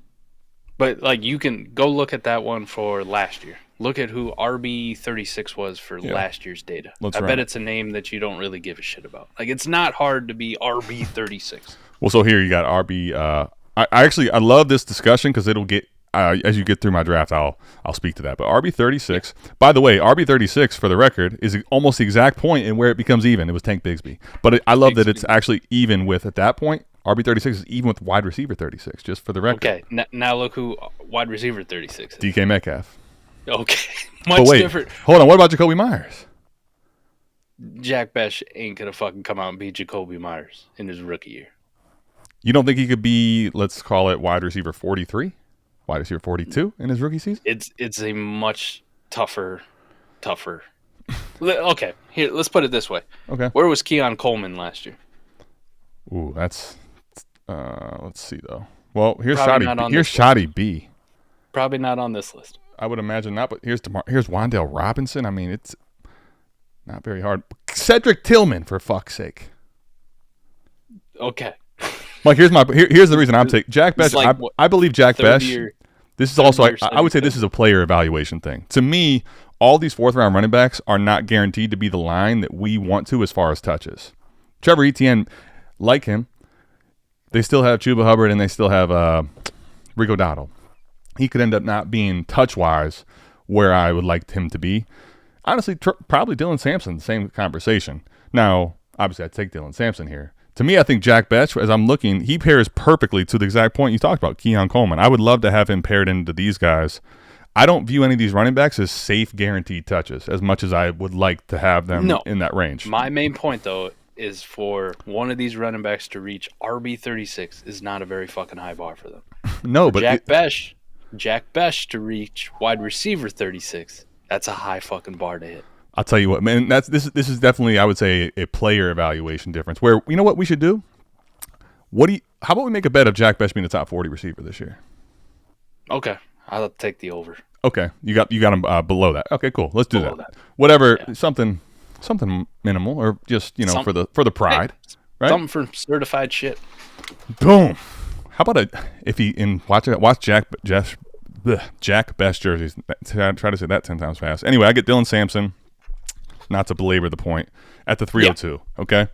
But, like, you can go look at that one for last year. Look at who RB36 was for last year's data. I bet it's a name that you don't really give a shit about. Like, it's not hard to be RB36. Well, so here you got RB. I love this discussion because it'll get as you get through my draft, I'll speak to that. But RB36, by the way, RB36 for the record is almost the exact point in where it becomes even. It was Tank Bigsby, but I love that it's actually even with at that point. RB36 is even with wide receiver 36, just for the record. Okay, now look who wide receiver 36 is. DK Metcalf. Okay, much different. Hold on, what about Jacoby Myers? Jack Bech ain't gonna fucking come out and beat Jacoby Myers in his rookie year. You don't think he could be, let's call it wide receiver 43, wide receiver 42 in his rookie season? It's a much tougher. Okay, here, let's put it this way. Okay, where was Keon Coleman last year? Ooh, that's let's see though. Well, here's Shoddy B. Probably not on this list. I would imagine not, but here's Wan'Dale Robinson. I mean, it's not very hard. Cedric Tillman, for fuck's sake. Okay. Like, here's the reason I'm taking Jack Bech. Like, I believe Jack Bech. This is also, I would say this is a player evaluation thing. To me, all these 4th round running backs are not guaranteed to be the line that we want to as far as touches. Trevor Etienne, like him, they still have Chuba Hubbard and they still have Rico Dowdle. He could end up not being touch-wise where I would like him to be. Honestly, probably Dylan Sampson, same conversation. Now, obviously, I'd take Dylan Sampson here. To me, I think Jack Bech, as I'm looking, he pairs perfectly to the exact point you talked about, Keon Coleman. I would love to have him paired into these guys. I don't view any of these running backs as safe, guaranteed touches as much as I would like to have them in that range. My main point, though, is for one of these running backs to reach RB36 is not a very fucking high bar for them. No, but Jack Bech to reach wide receiver 36, that's a high fucking bar to hit. I'll tell you what, man. This is definitely, I would say, a player evaluation difference. Where, you know what we should do? How about we make a bet of Jack Bech being the top 40 receiver this year? Okay, I'll take the over. Okay, you got him below that. Okay, cool. Let's do that. Whatever, something minimal, or just for the pride, right? Something for certified shit. Boom. How about watch Jack Bech jerseys. Try to say that 10 times fast. Anyway, I get Dylan Sampson. Not to belabor the point, at the 302. Yep. Okay. Yep.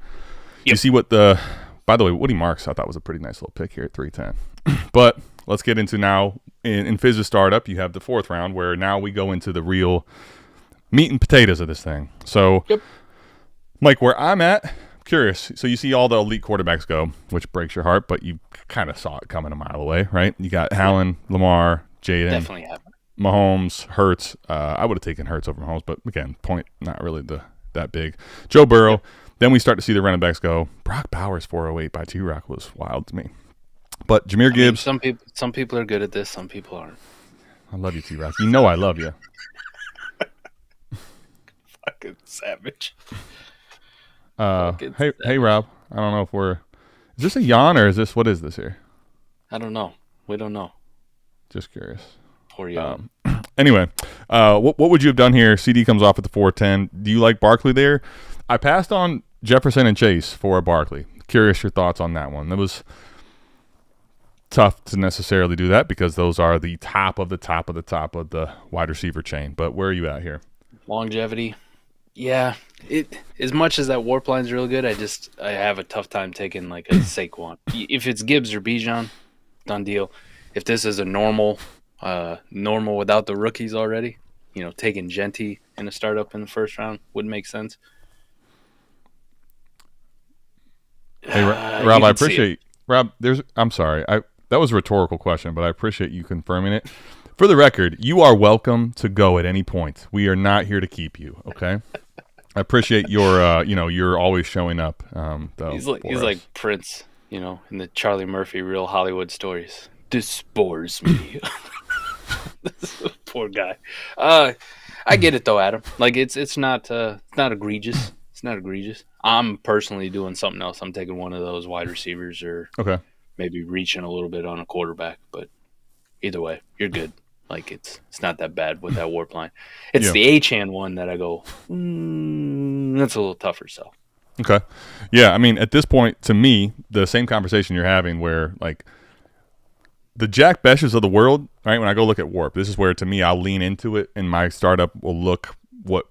You see what by the way, Woody Marks I thought was a pretty nice little pick here at 310. But let's get into now in Fizz's startup. You have the 4th round where now we go into the real meat and potatoes of this thing. So, Mike, where I'm at, curious. So you see all the elite quarterbacks go, which breaks your heart, but you kind of saw it coming a mile away, right? You got Allen, Lamar, Jaden. Definitely have. Mahomes, Hurts. I would have taken Hurts over Mahomes, but again, point not really that big. Joe Burrow. Yep. Then we start to see the running backs go. Brock Bowers 408 by T-Rock was wild to me. But Jahmyr Gibbs. Some people are good at this. Some people aren't. I love you, T-Rock. You know I love you. Fucking savage. Hey, Rob. I don't know if is this a yawn or what is this here? I don't know. We don't know. Just curious. Anyway, what would you have done here? CD comes off at the 410. Do you like Barkley there? I passed on Jefferson and Chase for Barkley. Curious your thoughts on that one. That was tough to necessarily do that because those are the top of the top of the top of the wide receiver chain. But where are you at here? Longevity. Yeah. As much as that warp line's real good, I have a tough time taking like a Saquon. If it's Gibbs or Bijan, done deal. If this is a normal without the rookies already, taking Genti in a startup in the 1st round would make sense. Hey, Rob, I appreciate Rob. I'm sorry. That was a rhetorical question, but I appreciate you confirming it. For the record, you are welcome to go at any point. We are not here to keep you, okay? I appreciate your, you're always showing up. He's like Prince, in the Charlie Murphy Real Hollywood Stories. This bores me. Poor guy. I get it though, Adam. Like it's not egregious. It's not egregious. I'm personally doing something else. I'm taking one of those wide receivers or maybe reaching a little bit on a quarterback. But either way, you're good. Like it's not that bad with that warp line. It's the Achane one that I go, that's a little tougher. So okay, yeah. I mean, at this point, to me, the same conversation you're having, where like the Jack Beshes of the world, right? When I go look at warp, this is where to me I'll lean into it, and my startup will look what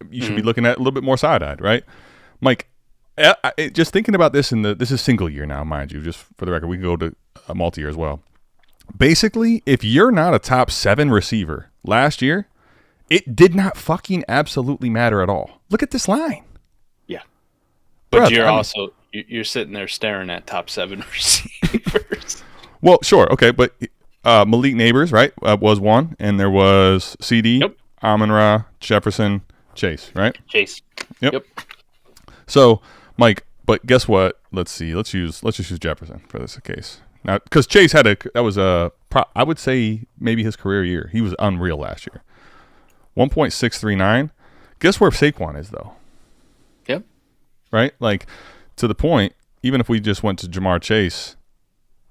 you should be looking at a little bit more side-eyed, right? Mike, just thinking about this this is single year now, mind you. Just for the record, we can go to a multi-year as well. Basically, if you're not a top 7 receiver last year, it did not fucking absolutely matter at all. Look at this line. Yeah. But you're sitting there staring at top 7 receivers. Well, sure. Okay. But Malik Neighbors, right, was one. And there was CD, Amon-Ra, Jefferson, Chase, right? Chase. Yep. So, Mike, but guess what? Let's see. Let's just use Jefferson for this case. Now, because Chase had I would say maybe his career year. He was unreal last year. 1.639. Guess where Saquon is, though? Yep. Right? Like, to the point, even if we just went to Jamar Chase,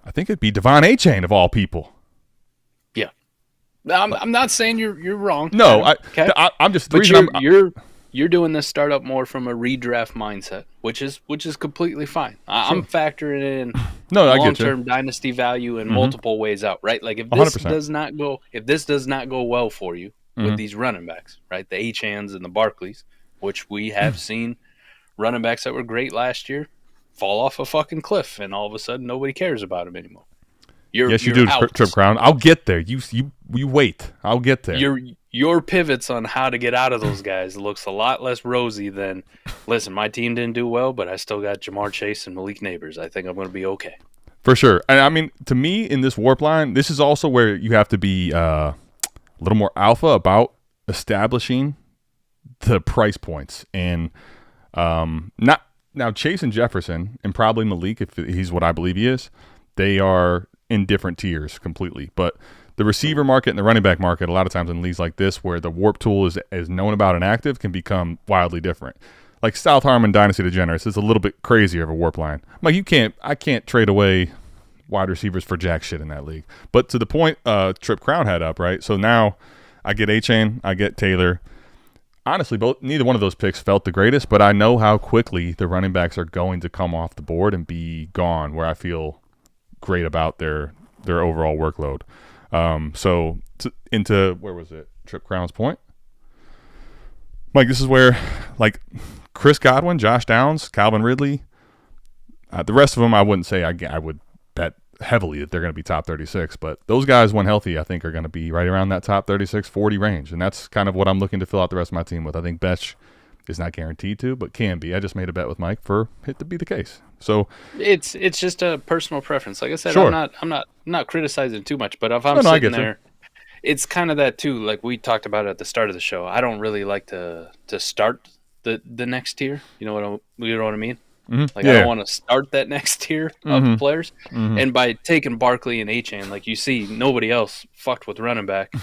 I think it'd be Devon Achane of all people. Yeah. I'm not saying you're wrong. No, okay? I'm just... But you're doing this startup more from a redraft mindset, which is completely fine. I'm factoring in long-term dynasty value in multiple ways out, right? Like if this 100%. does not go well for you with these running backs, right? The Achanes and the Barkleys, which we have seen running backs that were great last year fall off a fucking cliff, and all of a sudden nobody cares about them anymore. Yes, you do, Trip Crown. I'll get there. You wait. I'll get there. Your pivots on how to get out of those guys looks a lot less rosy than, listen, my team didn't do well, but I still got Jamar Chase and Malik Neighbors. I think I'm going to be okay. For sure. And I mean, to me, in this warp line, this is also where you have to be a little more alpha about establishing the price points. And now Chase and Jefferson, and probably Malik, if he's what I believe he is, they are in different tiers completely. But the receiver market and the running back market, a lot of times in leagues like this, where the warp tool is known about and active, can become wildly different. Like South Harmon Dynasty Degenerates is a little bit crazier of a warp line. Like I can't trade away wide receivers for jack shit in that league. But to the point Trip Crown had up, right? So now I get Achane, I get Taylor. Honestly, neither one of those picks felt the greatest, but I know how quickly the running backs are going to come off the board and be gone, where I feel great about their overall workload. So into where was it? Trip Crown's point. Mike, this is where like Chris Godwin, Josh Downs, Calvin Ridley, the rest of them I wouldn't say I would bet heavily that they're going to be top 36, but those guys when healthy I think are going to be right around that top 36-40 range, and that's kind of what I'm looking to fill out the rest of my team with. I think Betch is not guaranteed to, but can be. I just made a bet with Mike for it to be the case. So it's just a personal preference. Like I said, sure. I'm not criticizing too much, but if I'm sitting there, it's kind of that too. Like we talked about at the start of the show, I don't really like to start the next tier. You know what I mean? Mm-hmm. Like I don't want to start that next tier of players. Mm-hmm. And by taking Barkley and Achane, like you see, nobody else fucked with running back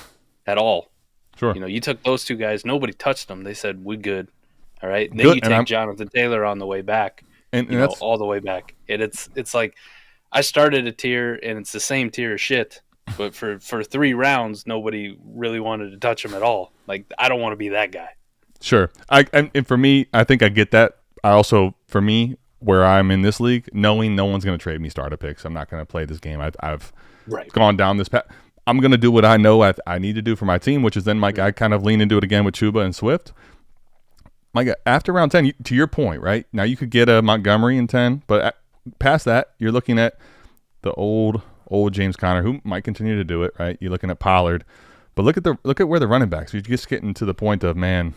at all. Sure. You took those two guys, nobody touched them. They said we good. All right. Then you take Jonathan Taylor on the way back. And that's all the way back. And it's like I started a tier and it's the same tier of shit. But for 3 rounds, nobody really wanted to touch him at all. Like I don't want to be that guy. Sure. And for me, I think I get that. I also, for me, where I'm in this league, knowing no one's going to trade me starter picks, I'm not going to play this game. I've gone down this path. I'm going to do what I know I need to do for my team, which is then I kind of lean into it again with Chuba and Swift. Mike, after round 10, to your point, right? Now you could get a Montgomery in 10, but past that, you're looking at the old James Conner, who might continue to do it, right? You're looking at Pollard. But look at where the running backs, you're just getting to the point of, man,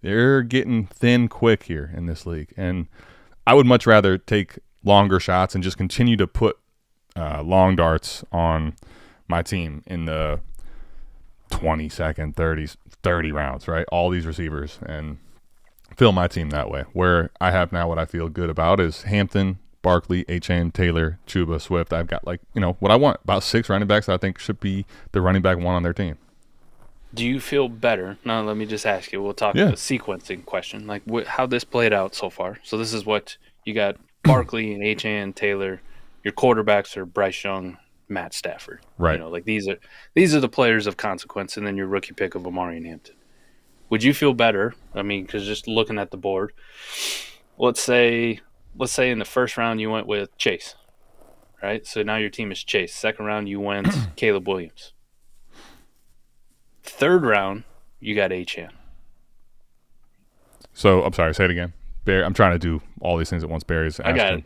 they're getting thin quick here in this league. And I would much rather take longer shots and just continue to put long darts on my team in the 22nd, 30 rounds, right? All these receivers, and fill my team that way. Where I have now what I feel good about is Hampton, Barkley, Achane, Taylor, Chuba, Swift. I've got what I want, about 6 running backs that I think should be the running back one on their team. Do you feel better? Now, let me just ask you. We'll talk the sequencing question, like how this played out so far. So this is what you got: Barkley and Achane, Taylor. Your quarterbacks are Bryce Young, Matt Stafford. Right. Like these are the players of consequence, and then your rookie pick of Amari and Hampton. Would you feel better? I mean, because just looking at the board, let's say in the first round you went with Chase, right? So now your team is Chase. Second round you went Caleb Williams. Third round you got Achane. So I'm sorry, say it again. Barry, I'm trying to do all these things at once. Barry's asking. I got it.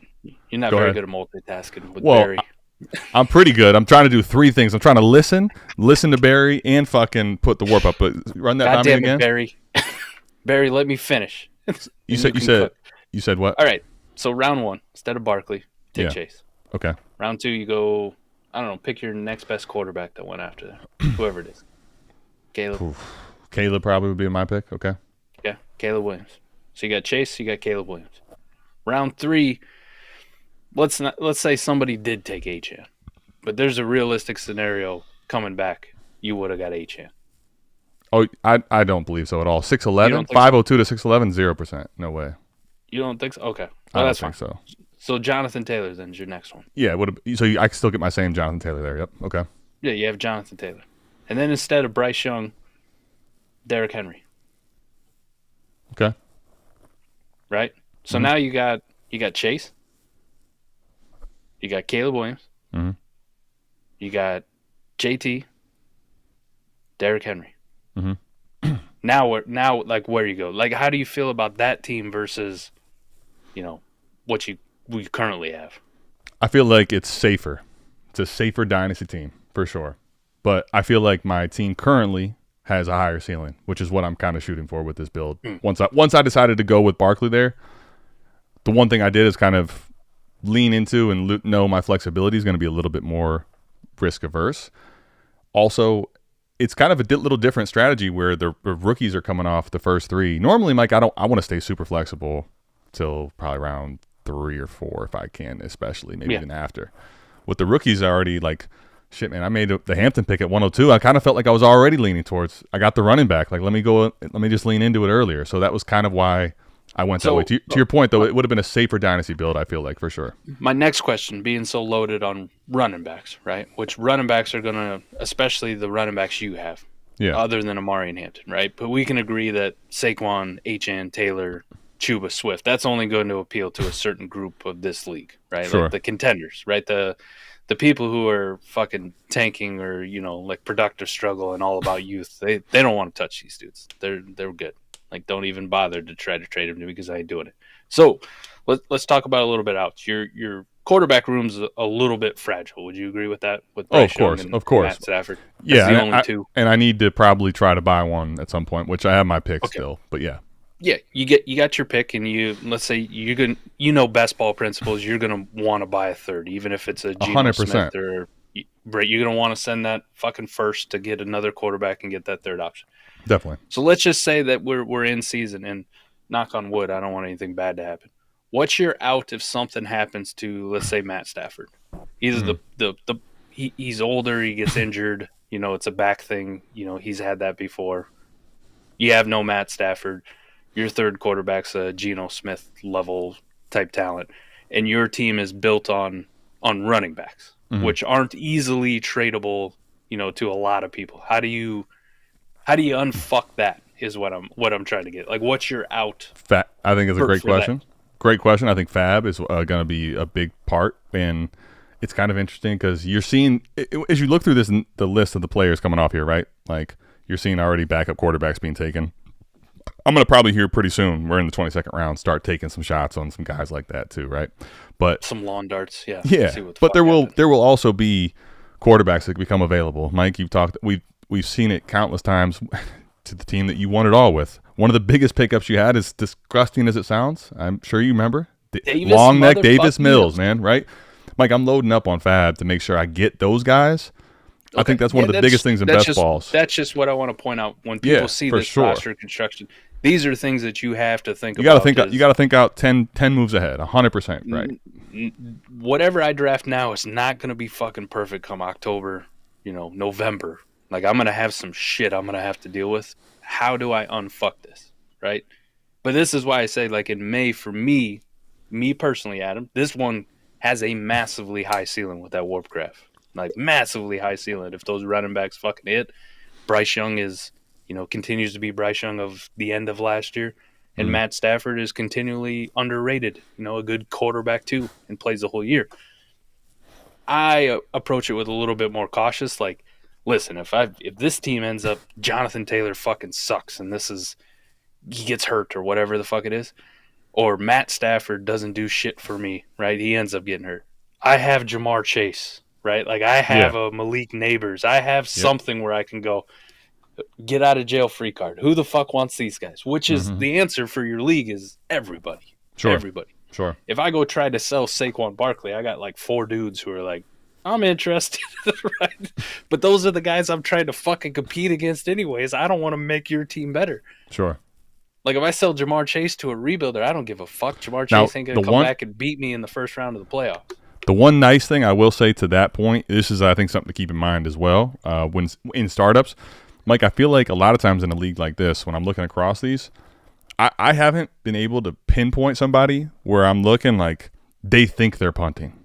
You're not very good at multitasking with well, Barry. I'm pretty good. I'm trying to do 3 things. I'm trying to listen to Barry, and fucking put the warp up. But run that by me again. Barry. Barry, let me finish. You said what? All right. So round 1, instead of Barkley, take Chase. Okay. Round 2, you go. I don't know. Pick your next best quarterback that went after that. Whoever it is. Caleb. Oof. Caleb probably would be my pick. Okay. Yeah, Caleb Williams. So you got Chase. You got Caleb Williams. Round 3. Let's say somebody did take Achane, but there's a realistic scenario coming back. You would have got Achane. Oh, I don't believe so at all. 6'11", 502 to 6'11", 0%. No way. You don't think so? Okay. Well, that's fine. So Jonathan Taylor then is your next one. Yeah, I can still get my same Jonathan Taylor there. Yep. Okay. Yeah, you have Jonathan Taylor, and then instead of Bryce Young, Derrick Henry. Okay. Right. So now you got Chase. You got Caleb Williams. Mm-hmm. You got JT. Derrick Henry. Mm-hmm. Now where you go? Like, how do you feel about that team versus, what we currently have? I feel like it's safer. It's a safer dynasty team for sure. But I feel like my team currently has a higher ceiling, which is what I'm kind of shooting for with this build. Once I decided to go with Barkley there, the one thing I did is kind of lean into and know my flexibility is going to be a little bit more risk averse. Also, it's kind of a little different strategy where the rookies are coming off the first 3. Normally, Mike, I want to stay super flexible till probably round 3 or 4 if I can, especially maybe even after. With the rookies already, like, shit, man, I made the Hampton pick at 102. I kind of felt like I was already leaning towards, I got the running back. Like, let me just lean into it earlier. So that was kind of why I went that way. To your point, though, it would have been a safer dynasty build, I feel like, for sure. My next question, being so loaded on running backs, right? Which running backs are going to, especially the running backs you have, other than Amari and Hampton, right? But we can agree that Saquon, Achane, Taylor, Chuba, Swift, that's only going to appeal to a certain group of this league, right? Sure. Like the contenders, right? The people who are fucking tanking or, like productive struggle and all about youth, they don't want to touch these dudes. They're good. Like, don't even bother to try to trade him to me because I ain't doing it. So let's talk about a little bit out. Your quarterback room's a little bit fragile. Would you agree with that? With Bryce Young and Matt Stafford? Yeah, the only 2. And I need to probably try to buy one at some point, which I have my pick still. But yeah. Yeah, you got your pick, and let's say best ball principles. You're gonna want to buy a third, even if it's a Geno 100%. Smith or Brett. You're gonna want to send that fucking first to get another quarterback and get that third option. Definitely. So let's just say that we're in season, and knock on wood, I don't want anything bad to happen. What's your out if something happens to, let's say, Matt Stafford? Either he's older, he gets injured, it's a back thing, he's had that before. You have no Matt Stafford. Your third quarterback's a Geno Smith level type talent, and your team is built on running backs, which aren't easily tradable, to a lot of people. How do you unfuck that is what I'm trying to get. Like, what's your out? I think it's a great question. Great question. I think Fab is going to be a big part, and it's kind of interesting because you're seeing, as you look through the list of the players coming off here, right? Like, you're seeing already backup quarterbacks being taken. I'm going to probably hear pretty soon, we're in the 22nd round, start taking some shots on some guys like that too, right? But some lawn darts, yeah. But there will also be quarterbacks that become available. Mike, we've seen it countless times to the team that you won it all with. One of the biggest pickups you had, as disgusting as it sounds, I'm sure you remember, long neck Davis Mills, man, right? Mike, I'm loading up on Fab to make sure I get those guys, I think that's one of the biggest things in best balls. That's just what I want to point out when people see this roster construction. These are things that you have to think about. You got to think out 10 moves ahead, 100%, right? Whatever I draft now is not going to be fucking perfect come October, November. Like, I'm going to have some shit I'm going to have to deal with. How do I unfuck this, right? But this is why I say, like, in May, for me personally, Adam, this one has a massively high ceiling with that Warp Craft. Like, massively high ceiling. If those running backs fucking hit, Bryce Young is, continues to be Bryce Young of the end of last year. And Matt Stafford is continually underrated, a good quarterback too, and plays the whole year. I approach it with a little bit more cautious. Like, listen, if this team ends up, Jonathan Taylor fucking sucks, and he gets hurt or whatever the fuck it is, or Matt Stafford doesn't do shit for me, right? He ends up getting hurt. I have Jamar Chase, right? Like, I have a Malik Neighbors. I have something where I can go, get out of jail free card. Who the fuck wants these guys? Which is the answer for your league is everybody. Sure. Everybody. Sure. If I go try to sell Saquon Barkley, I got like 4 dudes who are like, I'm interested, right? But those are the guys I'm trying to fucking compete against anyways. I don't want to make your team better. Sure. Like, if I sell Jamar Chase to a rebuilder, I don't give a fuck. Jamar Chase ain't going to come back and beat me in the first round of the playoffs. The one nice thing I will say to that point, this is, I think, something to keep in mind as well, when in startups, Mike, I feel like a lot of times in a league like this, when I'm looking across these, I haven't been able to pinpoint somebody where I'm looking like they think they're punting.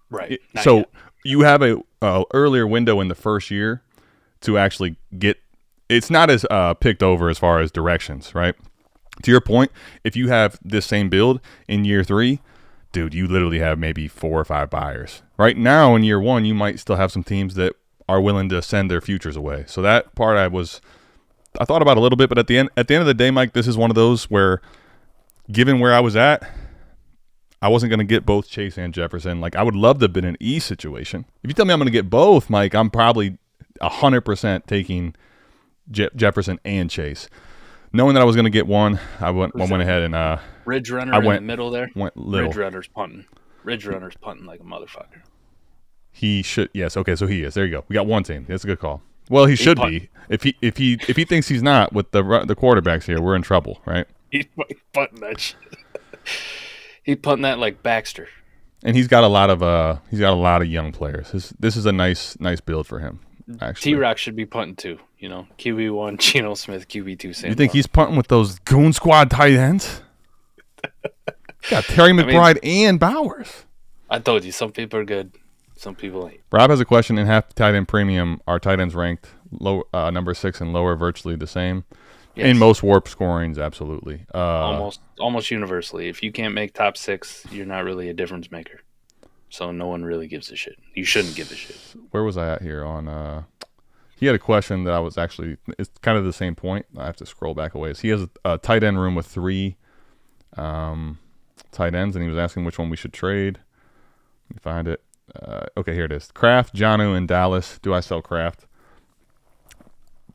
Right. So you have a earlier window in the first year to actually get – it's not as picked over as far as directions, right? To your point, if you have this same build in year 3, dude, you literally have maybe 4 or 5 buyers. Right now in year 1, you might still have some teams that are willing to send their futures away. So that part I thought about a little bit, but at the end of the day, Mike, this is one of those where, given where I was at, I wasn't going to get both Chase and Jefferson. Like, I would love to have been an E situation. If you tell me I'm going to get both, Mike, I'm probably 100% taking Jefferson and Chase. Knowing that I was going to get one, I went ahead and Ridge Runner in the middle there. Went little. Ridge Runner's punting like a motherfucker. He should. Yes. Okay. So he is. There you go. We got one team. That's a good call. Well, he should be. If he thinks he's not with the quarterbacks here, we're in trouble, right? He's punting that shit. He's punting that like Baxter. And he's got a lot of young players. This is a nice build for him. Actually, T-Rock should be punting too. QB1, Geno Smith, QB2. Sam. You think he's punting with those goon squad tight ends? Got Terry McBride and Bowers. I told you, some people are good. Some people ain't. Rob has a question. In half tight end premium, are tight ends ranked low, number 6 and lower virtually the same? Yes. In most warp scorings, absolutely. Almost universally. If you can't make top 6, you're not really a difference maker. So no one really gives a shit. You shouldn't give a shit. Where was I at here on he had a question that I was actually, it's kind of the same point. I have to scroll back a ways. He has a tight end room with 3 tight ends, and he was asking which one we should trade. Let me find it. Okay, here it is. Kraft, Jonnu, and Dallas. Do I sell Kraft?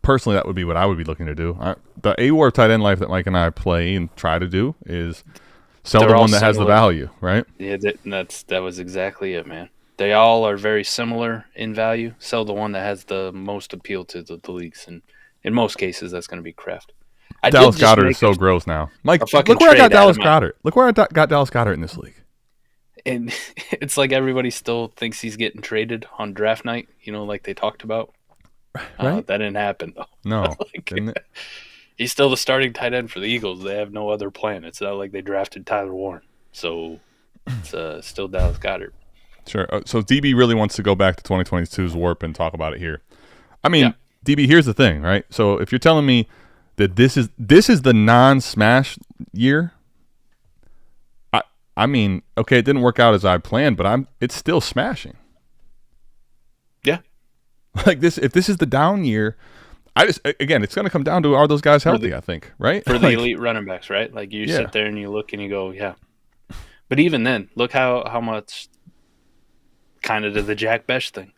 Personally, that would be what I would be looking to do. The A-War tight end life that Mike and I play and try to do is sell the one that has the value, right? Yeah, that was exactly it, man. They all are very similar in value. Sell the one that has the most appeal to the leagues, and in most cases, that's going to be Kraft. Dallas Goedert is so gross now. Mike, look where I got Dallas Goedert. Look where I got Dallas Goedert in this league. And it's like everybody still thinks he's getting traded on draft night, like they talked about. Right? That didn't happen, though. No, didn't it? He's still the starting tight end for the Eagles. They have no other plan. It's not like they drafted Tyler Warren. So it's still Dallas Goedert. Sure. So DB really wants to go back to 2022's warp and talk about it here. I mean, DB, here's the thing, right? So if you're telling me that this is the non-smash year, I mean, okay, it didn't work out as I planned, but it's still smashing. Yeah. Like this, if this is the down year, it's going to come down to, are those guys healthy, I think, right? For the elite running backs, right? Like you sit there and you look and you go, yeah. But even then, look how much kind of to the Jack Besh thing.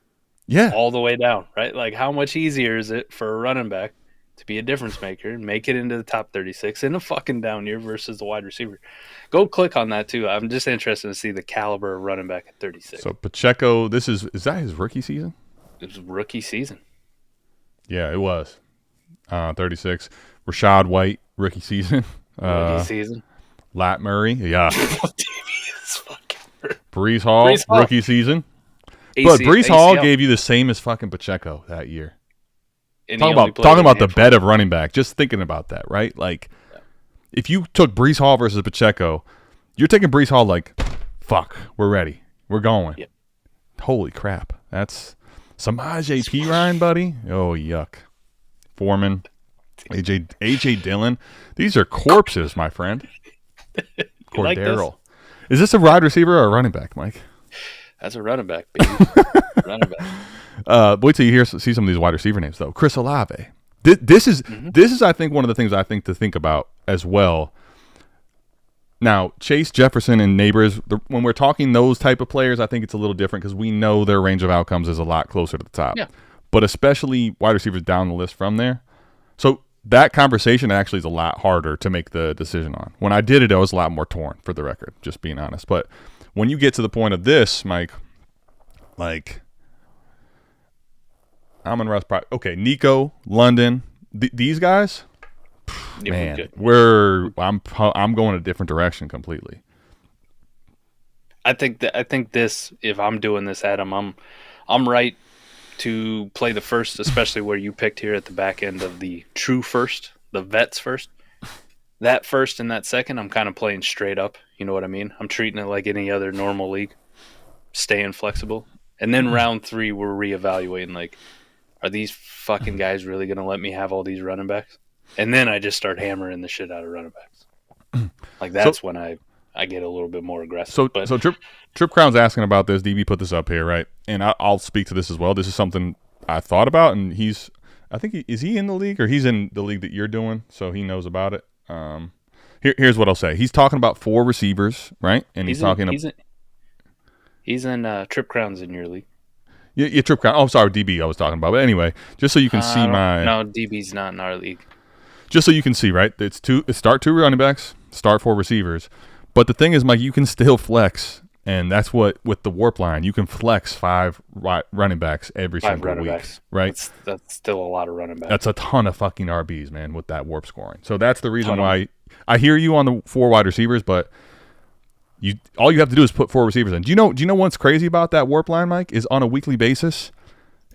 Yeah. All the way down, right? Like how much easier is it for a running back to be a difference maker and make it into the top 36 in a fucking down year versus the wide receiver? Go click on that too. I'm just interested to see the caliber of running back at 36. So Pacheco, is that his rookie season? It was rookie season. Yeah, it was. 36. Rashad White, rookie season. Rookie season. Lat Murray, yeah. Brees Hall, Brees Hall. rookie season. But Brees Hall gave you the same as fucking Pacheco that year. Talking about the bed of running back. Just thinking about that, right? Like, if you took Brees Hall versus Pacheco, you're taking Brees Hall like, fuck, we're ready. We're going. Yep. Holy crap. That's Samaje Perine, buddy. Oh, yuck. Foreman, A.J. Dillon. These are corpses, my friend. Cordero. Like is this a wide receiver or a running back, Mike? That's a running back, baby. Running back. Wait till you see some of these wide receiver names, though. Chris Olave. This is, I think, one of the things I think to think about as well. Now, Chase, Jefferson, and Neighbors, when we're talking those type of players, I think it's a little different because we know their range of outcomes is a lot closer to the top. Yeah. But especially wide receivers down the list from there. So that conversation actually is a lot harder to make the decision on. When I did it, I was a lot more torn, for the record, just being honest. But when you get to the point of this, Mike, like, Amon-Ra, okay, Nico, London, these guys, man, I'm going a different direction completely. I think this, if I'm doing this, Adam, I'm right to play the first, especially where you picked here at the back end of the true first, the vets first. That first and that second, I'm kind of playing straight up. You know what I mean? I'm treating it like any other normal league, staying flexible. And then round 3, we're reevaluating, like, are these fucking guys really going to let me have all these running backs? And then I just start hammering the shit out of running backs. Like, that's when I get a little bit more aggressive. So Trip Crown's asking about this. DB put this up here, right? And I'll speak to this as well. This is something I thought about, and is he in the league, or he's in the league that you're doing, so he knows about it. Here's what I'll say. He's talking about 4 receivers, right? And he's in Trip Crown's in your league. Yeah, Trip Crown. Oh, sorry, DB I was talking about. But anyway, just so you can see No, DB's not in our league. Just so you can see, right? It's start 2 running backs, start 4 receivers. But the thing is, Mike, you can still flex, and that's what with the warp line, you can flex 5 running backs every single week, right? That's still a lot of running backs. That's a ton of fucking RBs, man, with that warp scoring. So that's the reason why I hear you on the 4 wide receivers, but all you have to do is put 4 receivers in. Do you know what's crazy about that warp line, Mike? Is on a weekly basis,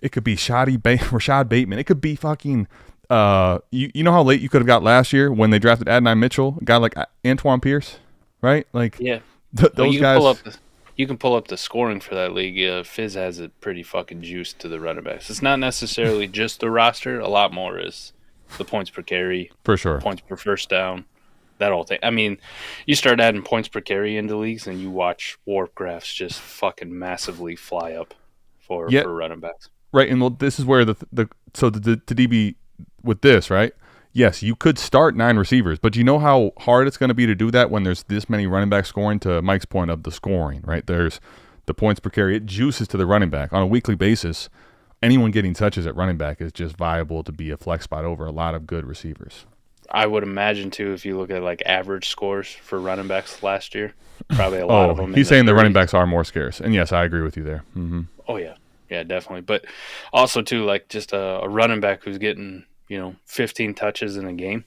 it could be Rashad Bateman. It could be fucking. You know how late you could have got last year when they drafted Adonai Mitchell, a guy like Antoine Pierce, right? Like, yeah, those guys. You can pull up the scoring for that league. Fizz has it pretty fucking juiced to the running backs. It's not necessarily just the roster. A lot more is the points per carry, for sure, points per first down, that whole thing. I mean, you start adding points per carry into leagues, and you watch warp graphs just fucking massively fly up for running backs. Right, and well, this is where the DB with this, right? Yes, you could start 9 receivers, but you know how hard it's going to be to do that when there's this many running backs scoring, to Mike's point of the scoring, right? There's the points per carry. It juices to the running back. On a weekly basis, anyone getting touches at running back is just viable to be a flex spot over a lot of good receivers. I would imagine, too, if you look at like average scores for running backs last year, probably a lot of them. He's saying the running backs are more scarce. And yes, I agree with you there. Mm-hmm. Oh, yeah. Yeah, definitely. But also, too, like just a running back who's getting, 15 touches in a game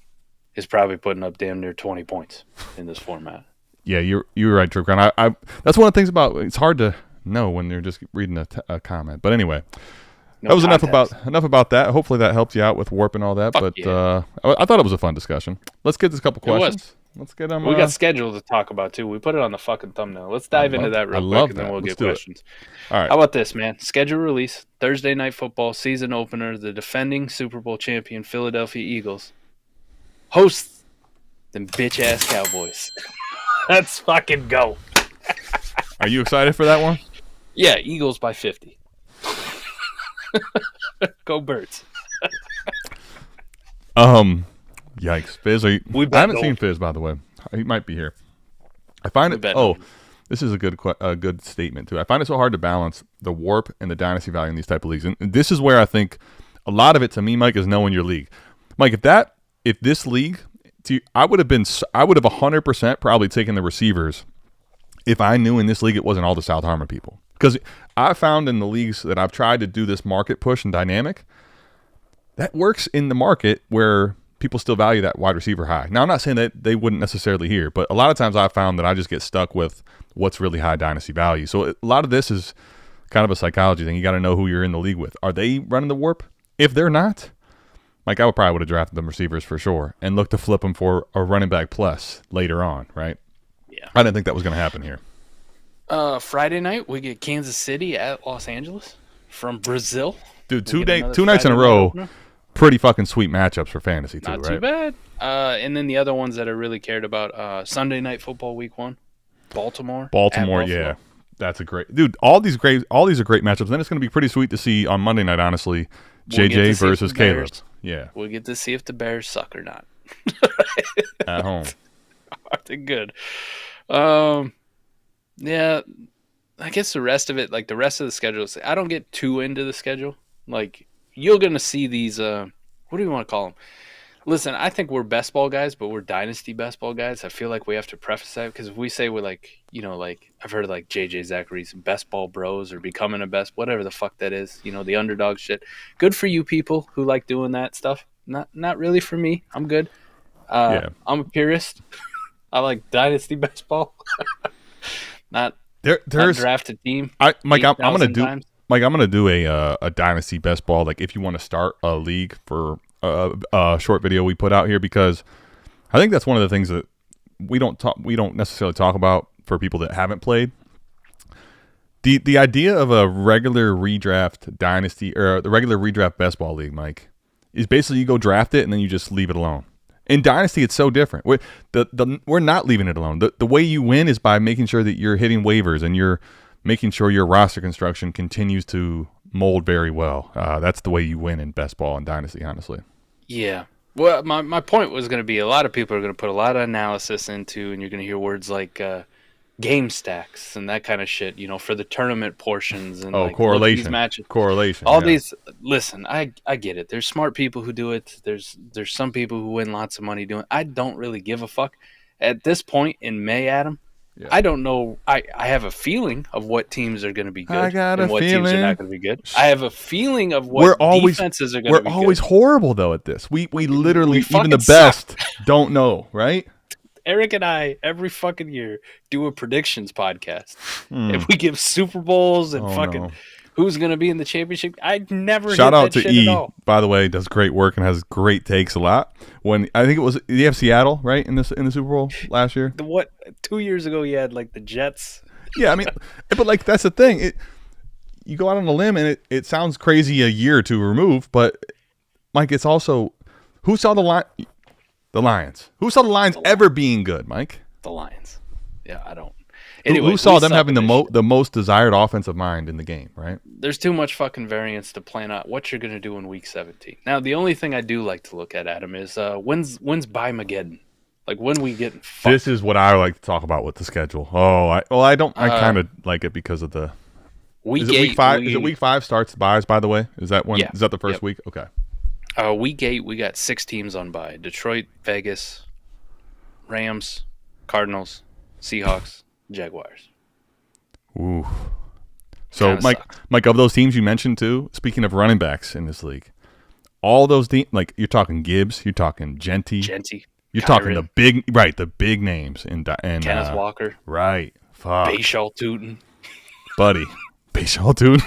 is probably putting up damn near 20 points in this format. Yeah, you're right, Trip Crown. I that's one of the things about it's hard to know when you're just reading a comment. But anyway, that was enough about that. Hopefully that helps you out with warp and all that. But yeah. I thought it was a fun discussion. Let's get this couple questions. Let's get them. We got scheduled to talk about too. We put it on the fucking thumbnail. Let's dive into that real quick, and then we'll get questions. All right. How about this, man? Schedule release: Thursday Night Football season opener. The defending Super Bowl champion Philadelphia Eagles hosts them bitch ass Cowboys. Let's fucking go. Are you excited for that one? Yeah, Eagles by 50. Go Birds. Yikes, Fizz! I haven't seen Fizz, by the way. He might be here. I find it. This is a good statement too. I find it so hard to balance the warp and the dynasty value in these type of leagues, and this is where I think a lot of it to me, Mike, is knowing your league. Mike, if this league, I would have 100% probably taken the receivers if I knew in this league it wasn't all the South Harmon people. Because I found in the leagues that I've tried to do this market push and dynamic, that works in the market where people still value that wide receiver high. Now, I'm not saying that they wouldn't necessarily here, but a lot of times I've found that I just get stuck with what's really high dynasty value. So a lot of this is kind of a psychology thing. You got to know who you're in the league with. Are they running the warp? If they're not, like I would have drafted them receivers for sure and look to flip them for a running back plus later on, right? Yeah. I didn't think that was going to happen here. Friday night, we get Kansas City at Los Angeles from Brazil. Dude, two nights in a row, pretty fucking sweet matchups for fantasy too, Not right? too bad. And then the other ones that I really cared about, Sunday Night Football Week 1, Baltimore, yeah. That's a great dude. All these are great matchups. Then it's going to be pretty sweet to see on Monday night, honestly, JJ versus Caleb. Yeah. We'll get to see if the Bears suck or not. At home. Are they good? Yeah, I guess the rest of it, like the rest of the schedule, I don't get too into the schedule. Like, you're going to see these, what do you want to call them? Listen, I think we're best ball guys, but we're dynasty best ball guys. I feel like we have to preface that because if we say we're like, like I've heard of like JJ Zachary's best ball bros or becoming a best, whatever the fuck that is, the underdog shit. Good for you people who like doing that stuff. Not really for me. I'm good. I'm a purist. I like dynasty best ball. not draft a team. Mike, I'm gonna do a dynasty best ball. Like if you want to start a league for a short video we put out here, because I think that's one of the things that we don't necessarily talk about for people that haven't played. The idea of a regular redraft dynasty or the regular redraft best ball league, Mike, is basically you go draft it and then you just leave it alone. In Dynasty, it's so different. We're not leaving it alone. The way you win is by making sure that you're hitting waivers and you're making sure your roster construction continues to mold very well. That's the way you win in best ball and Dynasty, honestly. Yeah. Well, my point was going to be a lot of people are going to put a lot of analysis into, and you're going to hear words like game stacks and that kind of shit, for the tournament portions and correlation, these matches, correlation. All these. Listen, I get it. There's smart people who do it. There's some people who win lots of money doing it. I don't really give a fuck at this point in May, Adam. Yeah. I don't know. I have a feeling of what teams are going to be good and what teams are not going to be good. I have a feeling of what defenses are going to be good. We're always horrible though at this. We literally even the best don't know, right? Eric and I, every fucking year, do a predictions podcast. And we give Super Bowls and who's going to be in the championship. I never Shout hit out that to shit E, at all. by the way, does great work and has great takes a lot. When I think it was you have Seattle, right, in the Super Bowl last year? 2 years ago you had like the Jets. Yeah, I mean, but like that's the thing. You go out on a limb and it sounds crazy a year or two removed, but Mike, it's also who saw the Lions. Who saw the Lions ever being good, Mike? The Lions. Yeah, I don't. Anyway, who saw them having the most desired offensive mind in the game, right? There's too much fucking variance to plan out what you're going to do in Week 17. Now, the only thing I do like to look at, Adam, is when's By-Mageddon? Like when we get fucked. This is what I like to talk about with the schedule. I kind of like it because of the Week 8. Week 5? Is it Week 5 starts the buys, by the way? Is that one? Yeah. Is that the first week? Okay. Week 8, we got 6 teams on bye. Detroit, Vegas, Rams, Cardinals, Seahawks, Jaguars. Ooh. So, Mike, of those teams you mentioned too, speaking of running backs in this league, all those teams, like you're talking Gibbs, you're talking Genty. You're talking the big names. And Kenneth Walker. Right. Fuck. Bashaw Tootin. Buddy. Bashaw Tootin.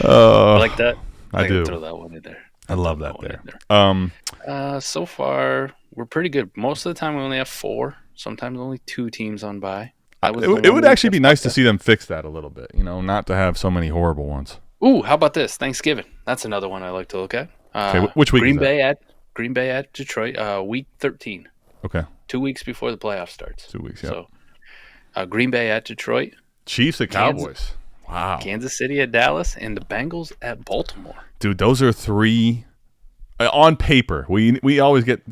I like that. I do. Throw that one in there. I love that there. So far, we're pretty good. Most of the time, we only have 4. Sometimes only 2 teams on bye. It would actually be nice to see them fix that a little bit. Not to have so many horrible ones. Ooh, how about this? Thanksgiving. That's another one I like to look at. Okay, which week? Green Bay at Detroit. Week 13. Okay. 2 weeks before the playoff starts. 2 weeks. Yeah. So, Green Bay at Detroit. Chiefs at Cowboys. Wow. Kansas City at Dallas and the Bengals at Baltimore. Dude, those are 3 on paper. We always get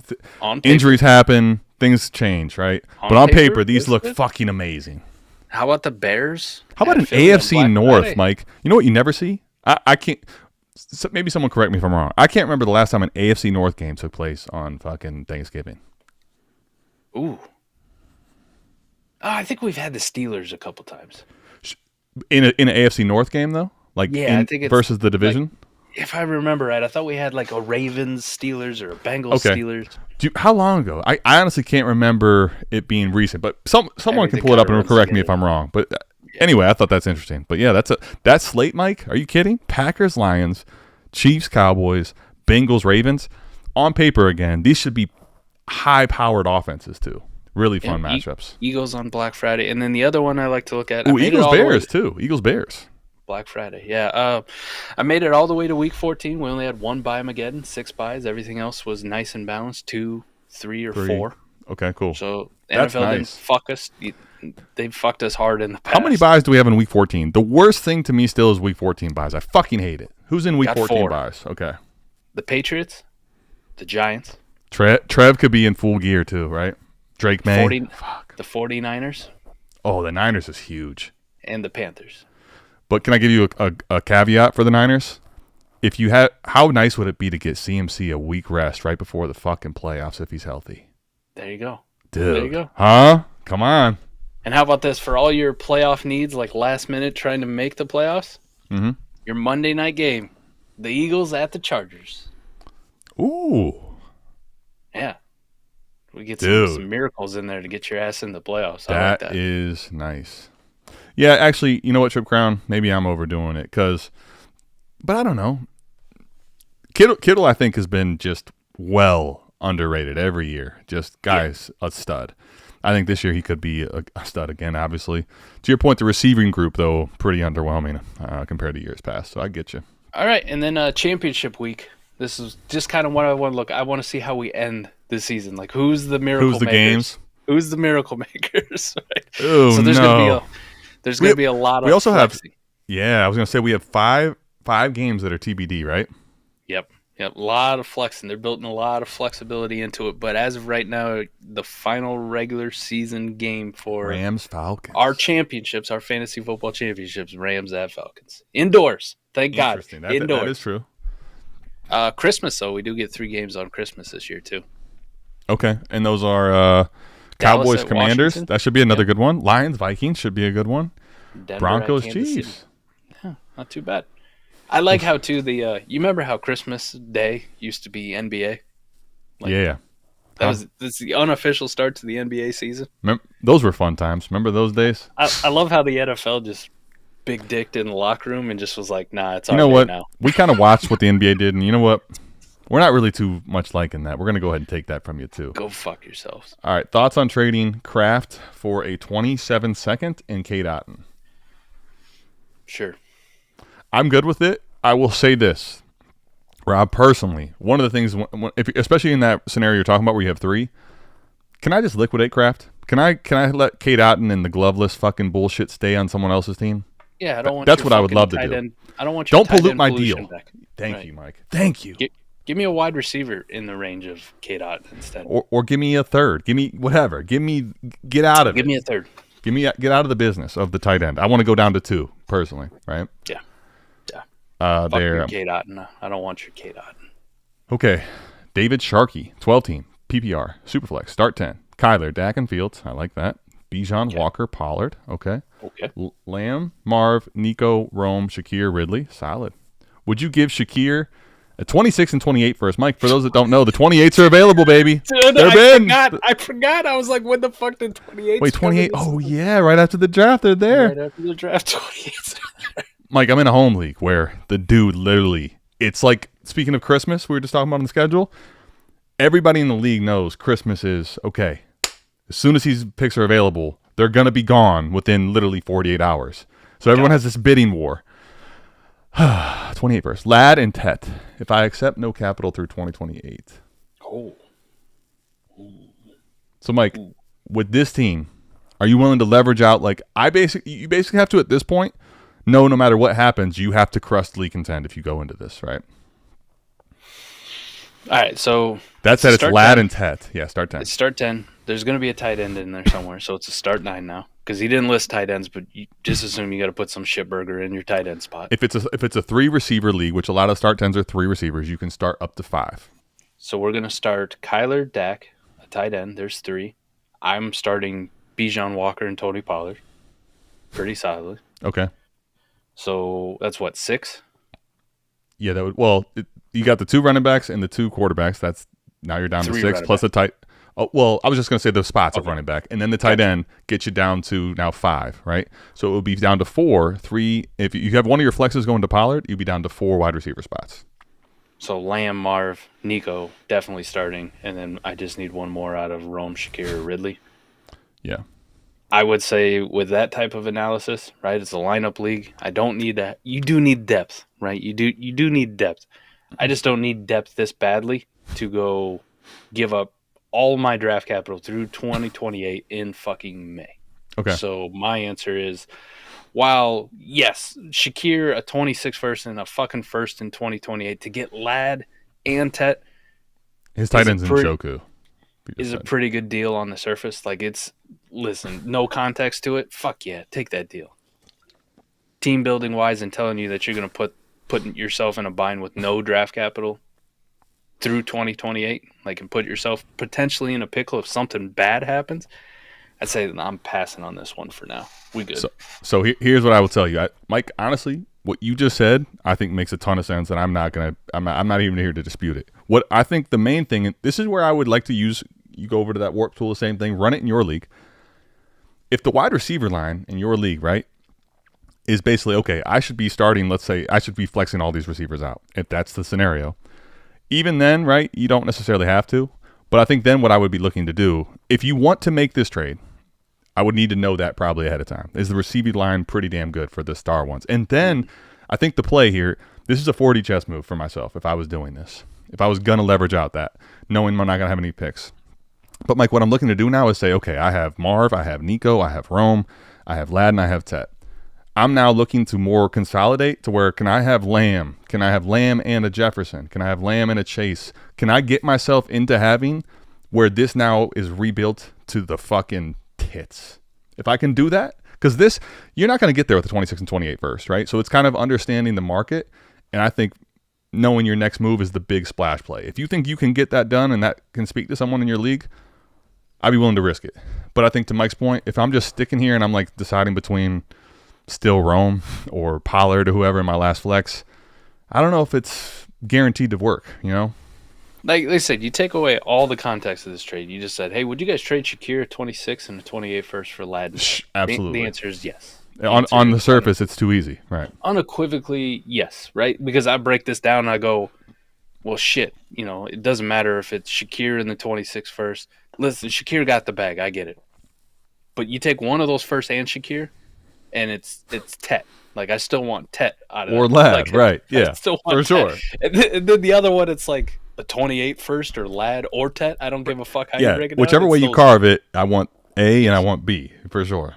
injuries happen, things change, right? But on paper these look fucking amazing. How about the Bears? How about an AFC North, Friday? Mike? You know what you never see? I can't. Maybe someone correct me if I'm wrong. I can't remember the last time an AFC North game took place on fucking Thanksgiving. Ooh. I think we've had the Steelers a couple times. In an AFC North game though, like I think it's versus the division. Like, if I remember right, I thought we had like a Ravens Steelers or a Bengals Steelers. How long ago? I honestly can't remember it being recent, but someone can pull it up and correct me if I'm wrong. But anyway, I thought that's interesting. But yeah, that's slate, Mike. Are you kidding? Packers, Lions, Chiefs, Cowboys, Bengals, Ravens. On paper, again, these should be high-powered offenses too. Really fun matchups. Eagles on Black Friday, and then the other one I like to look at. Ooh, Eagles Bears too. Eagles Bears. Black Friday, yeah. I made it all the way to week 14. We only had one bye-mageddon, 6 byes. Everything else was nice and balanced, 2, 3, or 4. Okay, cool. So the NFL didn't fuck us. They fucked us hard in the past. How many byes do we have in week 14? The worst thing to me still is week 14 byes. I fucking hate it. Who's in week 14 byes? Okay. The Patriots, the Giants. Trev could be in full gear too, right? Drake May. The 49ers. Oh, the Niners is huge. And the Panthers. But can I give you a caveat for the Niners? If you had, how nice would it be to get CMC a week rest right before the fucking playoffs if he's healthy? There you go. Dude. There you go. Huh? Come on. And how about this for all your playoff needs, like last minute trying to make the playoffs? Mm-hmm. Your Monday night game, the Eagles at the Chargers. Ooh. Yeah. We get some miracles in there to get your ass in the playoffs. I like that. That is nice. Yeah, actually, you know what, Trip Crown? Maybe I'm overdoing it but I don't know. Kittle, I think, has been just well underrated every year. Just, guys, a stud. I think this year he could be a stud again, obviously. To your point, the receiving group, though, pretty underwhelming compared to years past. So I get you. All right, and then championship week. This is just kind of what I want to look. I want to see how we end the season. Like, who's the miracle makers? Who's the games? Who's the miracle makers? Right? Oh, so there's no. There's going to be a lot of We also flexing. I was going to say we have five games that are TBD, right? Yep, a lot of flexing. They're building a lot of flexibility into it. But as of right now, the final regular season game for Rams-Falcons. Our championships, our fantasy football championships, Rams at Falcons. Indoors. Thank God. Interesting. Indoors. That is true. Christmas, though. We do get 3 games on Christmas this year, too. Okay, and those are Cowboys, Commanders. Washington. That should be another good one. Lions, Vikings should be a good one. Denver Broncos, at Kansas Chiefs. City. Yeah, not too bad. I like how, too, you remember how Christmas Day used to be NBA? Yeah. That's the unofficial start to the NBA season. Those were fun times. Remember those days? I love how the NFL just big dicked in the locker room and just was like, nah, it's all right now. You know what? Now. We kind of watched what the NBA did, and you know what? We're not really too much liking that. We're going to go ahead and take that from you, too. Go fuck yourselves. All right. Thoughts on trading Kraft for a 27-second in Kate Otten? Sure. I'm good with it. I will say this. Rob, personally, one of the things, especially in that scenario you're talking about where you have 3, can I just liquidate Kraft? Can I let Kate Otten and the gloveless fucking bullshit stay on someone else's team? Yeah, I don't want. That's what I would love to do. I don't want. Don't pollute my deal. Back. Thank you, Mike. Thank you. Give me a wide receiver in the range of Kate Otten instead. Or give me a third. Give me whatever. Get out of it. Give me a third. Get out of the business of the tight end. I want to go down to 2 personally, right? Yeah. Fuck your Kate Otten. I don't want your Kate Otten. Okay. David Sharkey, 12 team, PPR, Superflex, start 10. Kyler, Dak, and Fields. I like that. Bijan, Walker, Pollard. Okay. Lamb, Marv, Nico, Rome, Shakir, Ridley. Solid. Would you give Shakir a 26 and 28 first? Mike, for those that don't know, the 28s are available, baby. Dude, I forgot. I was like, when the fuck did 28s Wait, 28? Oh, yeah. Right after the draft, they're there. Right after the draft, 28s are there. Mike, I'm in a home league where the dude literally, it's like, speaking of Christmas, we were just talking about on the schedule, everybody in the league knows Christmas is, okay, as soon as these picks are available, they're going to be gone within literally 48 hours. So everyone has this bidding war. 28 first. Ladd and Tet. If I accept no capital through 2028. Oh. So, Mike, with this team, are you willing to leverage out? Like, you basically have to, at this point, no matter what happens, you have to crustily contend if you go into this, right? All right, so that said, it's Ladd and Tet. Yeah, start 10. It's start 10. There's going to be a tight end in there somewhere, so it's a start 9 now. Because he didn't list tight ends, but you just assume you got to put some shitburger in your tight end spot. If it's a 3-receiver league, which a lot of start 10s are 3 receivers, you can start up to 5. So we're going to start Kyler, Dak, a tight end. There's 3. I'm starting Bijan Walker and Tony Pollard, pretty solidly. Okay. So that's what, 6? Yeah, that would. Well, you got the 2 running backs and the 2 quarterbacks. That's now you're down to 6 plus a tight. Oh, well, I was just going to say the spots of running back, and then the tight end gets you down to now 5, right? So it would be down to 4, 3. If you have one of your flexes going to Pollard, you'd be down to 4 wide receiver spots. So Lamb, Marv, Nico definitely starting, and then I just need one more out of Rome, Shakir, or Ridley. Yeah. I would say with that type of analysis, right? It's a lineup league. I don't need that. You do need depth, right? You do need depth. I just don't need depth this badly to go give up all my draft capital through 2028 in fucking May. Okay. So my answer is, while yes, Shakir, a 26 first and a fucking first in 2028 to get Ladd and Tet. His tight end's in Njoku. Is a pretty good deal on the surface. Like listen, no context to it. Fuck yeah, take that deal. Team building wise and telling you that you're going to put yourself in a bind with no draft capital through 2028, like, and put yourself potentially in a pickle if something bad happens, I'd say I'm passing on this one for now. We good. So here's what I will tell you, Mike. Honestly, what you just said, I think makes a ton of sense, and I'm not even here to dispute it. What I think the main thing, and this is where I would like to use. You go over to that Warp tool, the same thing. Run it in your league. If the wide receiver line in your league, right, is basically okay, I should be starting. Let's say I should be flexing all these receivers out. If that's the scenario. Even then, right, you don't necessarily have to. But I think then what I would be looking to do, if you want to make this trade, I would need to know that probably ahead of time. Is the receiving line pretty damn good for the star ones? And then I think the play here, this is a 40 chess move for myself if I was doing this. If I was going to leverage out that, knowing I'm not going to have any picks. But, Mike, what I'm looking to do now is say, okay, I have Marv, I have Nico, I have Rome, I have Ladd, and I have Tet. I'm now looking to more consolidate to where can I have Lamb? Can I have Lamb and a Jefferson? Can I have Lamb and a Chase? Can I get myself into having where this now is rebuilt to the fucking tits? If I can do that, because this, you're not going to get there with the 26 and 28 first, right? So it's kind of understanding the market, and I think knowing your next move is the big splash play. If you think you can get that done and that can speak to someone in your league, I'd be willing to risk it. But I think to Mike's point, if I'm just sticking here and I'm like deciding between still Rome or Pollard or whoever in my last flex, I don't know if it's guaranteed to work, you know? Like they said, you take away all the context of this trade. You just said, hey, would you guys trade Shakir 26 and a 28 first for Ladd? Absolutely. The answer is yes. On the surface, it's too easy, right? Unequivocally, yes, right? Because I break this down and I go, well, shit, you know, it doesn't matter if it's Shakir in the 26 first. Listen, Shakir got the bag. I get it. But you take one of those first and Shakir, and it's Tet. Like, I still want Tet out of it. Or Ladd, like, right. Yeah, still want for Tet. sure. And then the other one, it's like a 28 first or Ladd or Tet. I don't give a fuck how you break it down. Whichever way you carve it, I want A and I want B, for sure.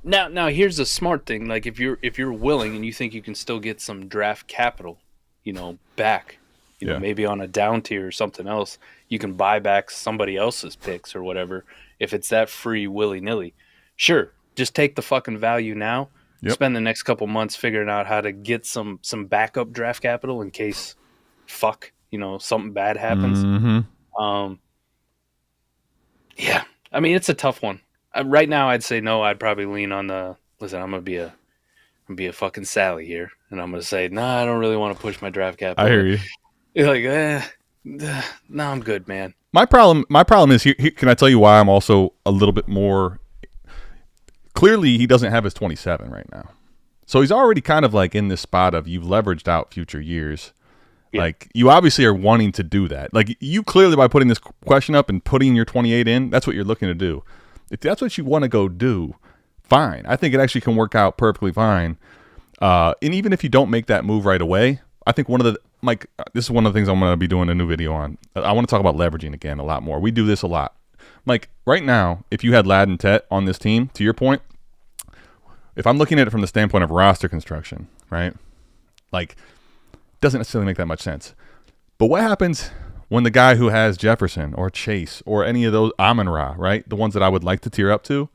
Now here's a smart thing. Like, if you're willing and you think you can still get some draft capital, you know, back, you know, maybe on a down tier or something else, you can buy back somebody else's picks or whatever. If it's that free willy-nilly, sure, just take the fucking value now. Yep. Spend the next couple months figuring out how to get some backup draft capital in case, something bad happens. Mm-hmm. Yeah, I mean, it's a tough one. Right now, I'd say no. I'd probably lean on listen, I'm gonna be a fucking Sally here, and I'm gonna say, I don't really want to push my draft capital. I hear you. You're like, no, I'm good, man. My problem is here. Can I tell you why I'm also a little bit more? Clearly, he doesn't have his 27 right now, so he's already kind of like in this spot of you've leveraged out future years. Yeah. Like, you obviously are wanting to do that. Like, you clearly, by putting this question up and putting your 28 in, that's what you're looking to do. If that's what you want to go do, fine. I think it actually can work out perfectly fine. And even if you don't make that move right away, I think this is one of the things I'm going to be doing a new video on. I want to talk about leveraging again a lot more. We do this a lot. Mike, right now, if you had Ladd and Tet on this team, to your point, if I'm looking at it from the standpoint of roster construction, right? Like, doesn't necessarily make that much sense. But what happens when the guy who has Jefferson or Chase or any of those Amon-Ra, right, the ones that I would like to tier up to,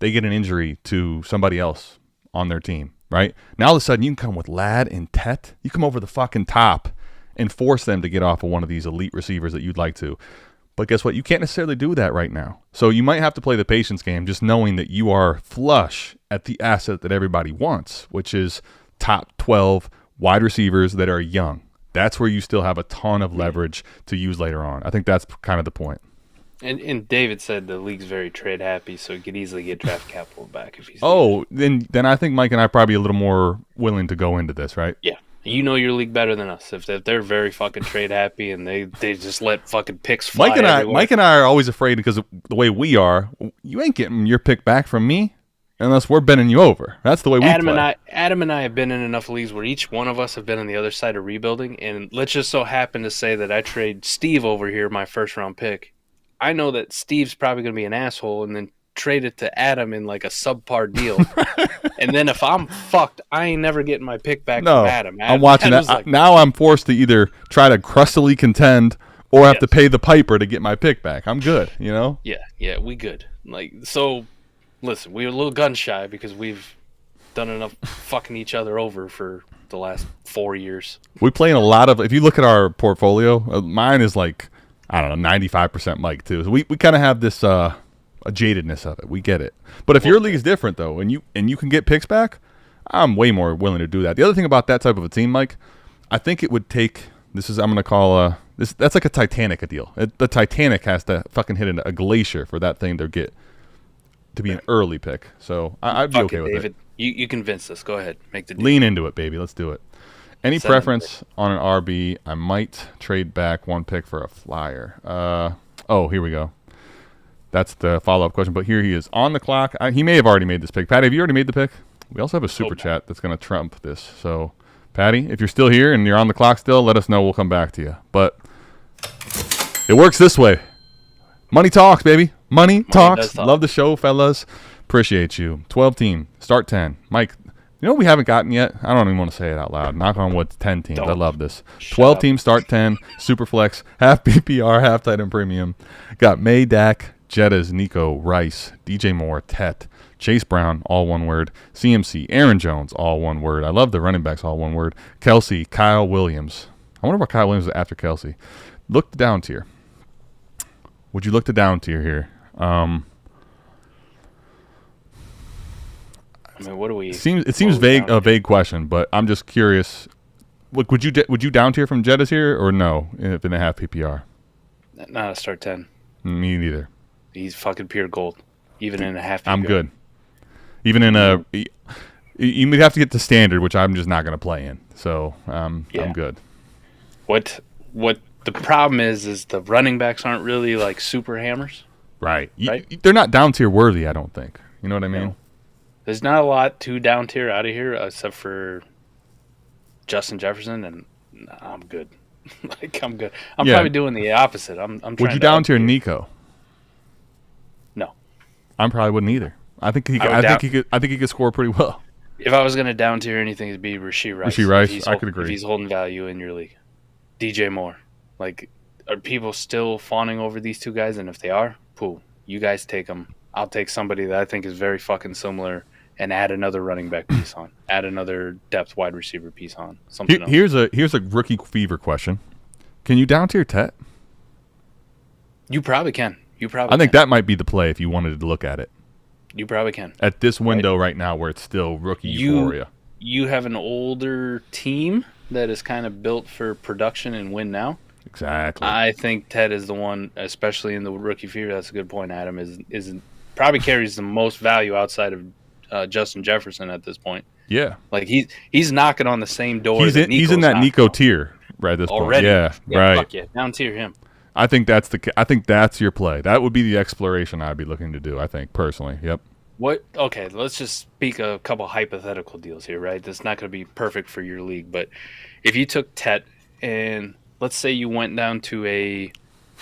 they get an injury to somebody else on their team, right? Now all of a sudden you can come with Ladd and Tet. You come over the fucking top and force them to get off of one of these elite receivers that you'd like to. But guess what? You can't necessarily do that right now. So you might have to play the patience game, just knowing that you are flush at the asset that everybody wants, which is top 12 wide receivers that are young. That's where you still have a ton of leverage to use later on. I think that's kind of the point. And David said the league's very trade happy, so he could easily get draft capital back if he's. Then I think Mike and I are probably a little more willing to go into this, right? Yeah. You know your league better than us. If they're very fucking trade happy and they just let fucking picks fly everywhere. Mike and I are always afraid because of the way we are. You ain't getting your pick back from me unless we're bending you over. That's the way we play. Adam and I have been in enough leagues where each one of us have been on the other side of rebuilding. And let's just so happen to say that I trade Steve over here, my first round pick. I know that Steve's probably going to be an asshole and then trade it to Adam in like a subpar deal. And then if I'm fucked, I ain't never getting my pick back from Adam. I'm watching that. Like, now I'm forced to either try to crustily contend or have to pay the piper to get my pick back. I'm good, you know? Yeah, we good. Like, so, listen, we're a little gun shy because we've done enough fucking each other over for the last 4 years. We play in a lot of, if you look at our portfolio, mine is like, I don't know, 95% Mike too. So we kind of have this a jadedness of it. We get it. But if your league is different though, and you can get picks back, I'm way more willing to do that. The other thing about that type of a team, Mike, I think it would take. I'm going to call this. That's like a Titanic deal. The Titanic has to fucking hit a glacier for that thing to get to be an early pick. So I'd be okay with David. it. You convinced us. Go ahead, make the deal. Lean into it, baby. Let's do it. Any preference on an RB? I might trade back one pick for a flyer. Here we go. That's the follow-up question. But here he is on the clock. He may have already made this pick. Patty, have you already made the pick? We also have a super chat that's going to trump this. So, Patty, if you're still here and you're on the clock still, let us know. We'll come back to you. But it works this way. Money talks, baby. Money talks. Love the show, fellas. Appreciate you. 12 team. Start 10. Mike, you know what we haven't gotten yet? I don't even want to say it out loud. Knock on wood, 10 teams. I love this. 12 teams, start 10, super flex, half PPR, half tight end premium. Got May, Dak, Jettas, Nico, Rice, DJ Moore, Tet, Chase Brown, all one word. CMC, Aaron Jones, all one word. I love the running backs, all one word. Kelsey, Kyle Williams. I wonder why Kyle Williams is after Kelsey. Look to down tier. Would you look to down tier here? I mean, what do we? It seems a vague question, but I'm just curious. Look, would you down tier from Jettas here or no? If in a half PPR, Not a start 10. Me neither. He's fucking pure gold, even in a half PPR. I'm good. Even in a, you would have to get to standard, which I'm just not going to play in. So I'm good. What the problem is the running backs aren't really like super hammers. Right. They're not down tier worthy. I don't think. You know what I mean? No. There's not a lot to down tier out of here except for Justin Jefferson, and I'm good. I'm good. I'm probably doing the opposite. Would you down tier Nico? No. I probably wouldn't either. I think he could score pretty well. If I was going to down tier anything, it'd be Rashee Rice. Rashee Rice, I could agree. If he's holding value in your league. DJ Moore. Like, are people still fawning over these two guys? And if they are, cool. You guys take them. I'll take somebody that I think is very fucking similar and add another running back piece on. Add another depth wide receiver piece on. Something else. Here's a rookie fever question. Can you down tier Tet? You probably can. I think that might be the play if you wanted to look at it. You probably can. At this window right now where it's still rookie euphoria. You have an older team that is kind of built for production and win now. Exactly. I think Ted is the one, especially in the rookie fever. That's a good point, Adam. Is probably carries the most value outside of Justin Jefferson at this point. Yeah, like he's knocking on the same door. He's in that Nico tier right at this already. Point. Yeah, right. Fuck yeah, down tier him. I think that's your play. That would be the exploration I'd be looking to do. I think personally. Yep. What? Okay, let's just speak a couple hypothetical deals here, right? That's not going to be perfect for your league, but if you took Tet and let's say you went down to a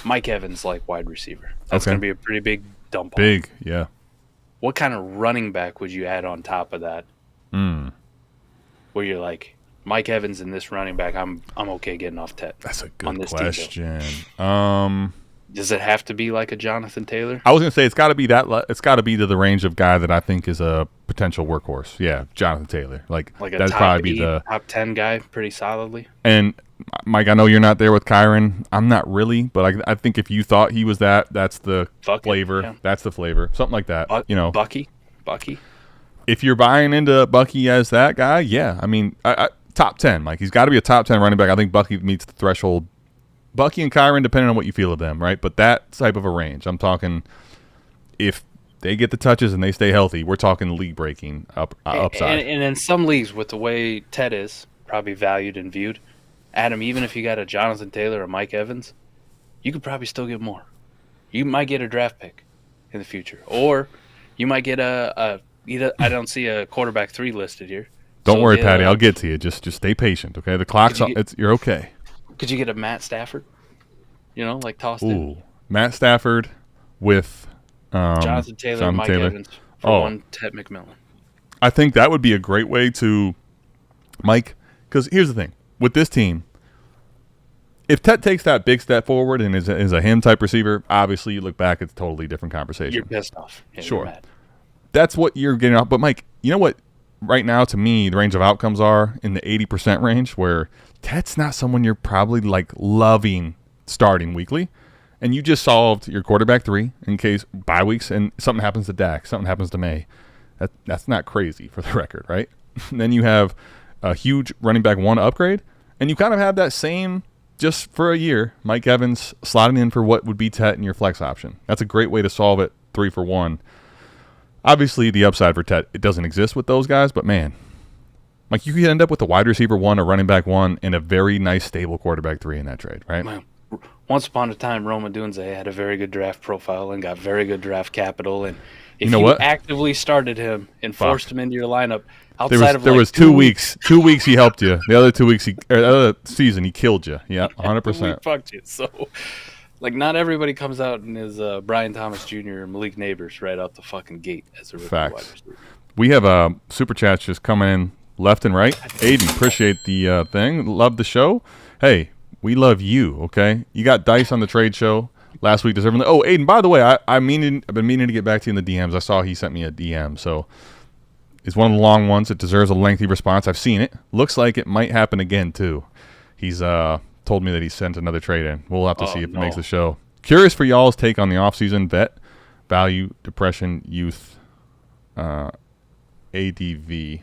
Mike Evans like wide receiver, that's going to be a pretty big dump. Big, yeah. What kind of running back would you add on top of that? Where you're like Mike Evans and this running back, I'm okay getting off Tet. That's a good question. Does it have to be like a Jonathan Taylor? I was gonna say it's got to be that. It's got to be to the range of guy that I think is a potential workhorse. Yeah, Jonathan Taylor. Like Like a that'd top probably be 8, the. top 10 guy pretty solidly? And Mike, I know you're not there with Kyron. I'm not really, but I think if you thought he was that, that's the Fuck it, flavor. yeah. That's the flavor. Something like that. Bucky? If you're buying into Bucky as that guy, yeah. I mean, top 10. Like he's got to be a top 10 running back. I think Bucky meets the threshold. Bucky and Kyron, depending on what you feel of them, right? But that type of a range. I'm talking if they get the touches and they stay healthy, we're talking league-breaking upside. And in some leagues, with the way Ted is probably valued and viewed, Adam, even if you got a Jonathan Taylor or Mike Evans, you could probably still get more. You might get a draft pick in the future. Or you might get I don't see a quarterback 3 listed here. Don't worry, Patty. I'll get to you. Just stay patient, okay? The clock's on. You're okay. Could you get a Matt Stafford? Like tossed in? Ooh, Matt Stafford with Jonathan Taylor, Mike Evans for one Ted McMillan. I think that would be a great way to, Mike, because here's the thing. With this team, if Ted takes that big step forward and is a him type receiver, obviously you look back, it's a totally different conversation. You're pissed off. Yeah, sure. You're mad. That's what you're getting off. But, Mike, you know what? Right now, to me, the range of outcomes are in the 80% range where Ted's not someone you're probably like loving starting weekly. And you just solved your quarterback 3 in case bye weeks and something happens to Dak, something happens to May. That's not crazy for the record, right? Then you have a huge running back 1 upgrade, and you kind of have that same, just for a year, Mike Evans slotting in for what would be Tet in your flex option. That's a great way to solve it 3 for 1. Obviously, the upside for Tet, it doesn't exist with those guys, but man, like you could end up with a wide receiver 1, a running back 1, and a very nice stable quarterback 3 in that trade, right? Man, once upon a time, Roma Dunze had a very good draft profile and got very good draft capital, and if you actively started him and forced him into your lineup, there was 2 weeks. 2 weeks he helped you. The other 2 weeks, the other season, he killed you. Yeah, 100%. We fucked you. So, like, not everybody comes out and is Brian Thomas Jr. or Malik Neighbors right out the fucking gate as a rookie wide receiver. We have super chats just coming in left and right. Aiden, appreciate the thing. Love the show. Hey, we love you. Okay, you got Dice on the trade show last week. Oh, Aiden, by the way, I've been meaning to get back to you in the DMs. I saw he sent me a DM, so. It's one of the long ones. It deserves a lengthy response. I've seen it. Looks like it might happen again, too. He's told me that he sent another trade in. We'll have to see if it makes the show. Curious for y'all's take on the offseason vet, value, depression, youth, ADV.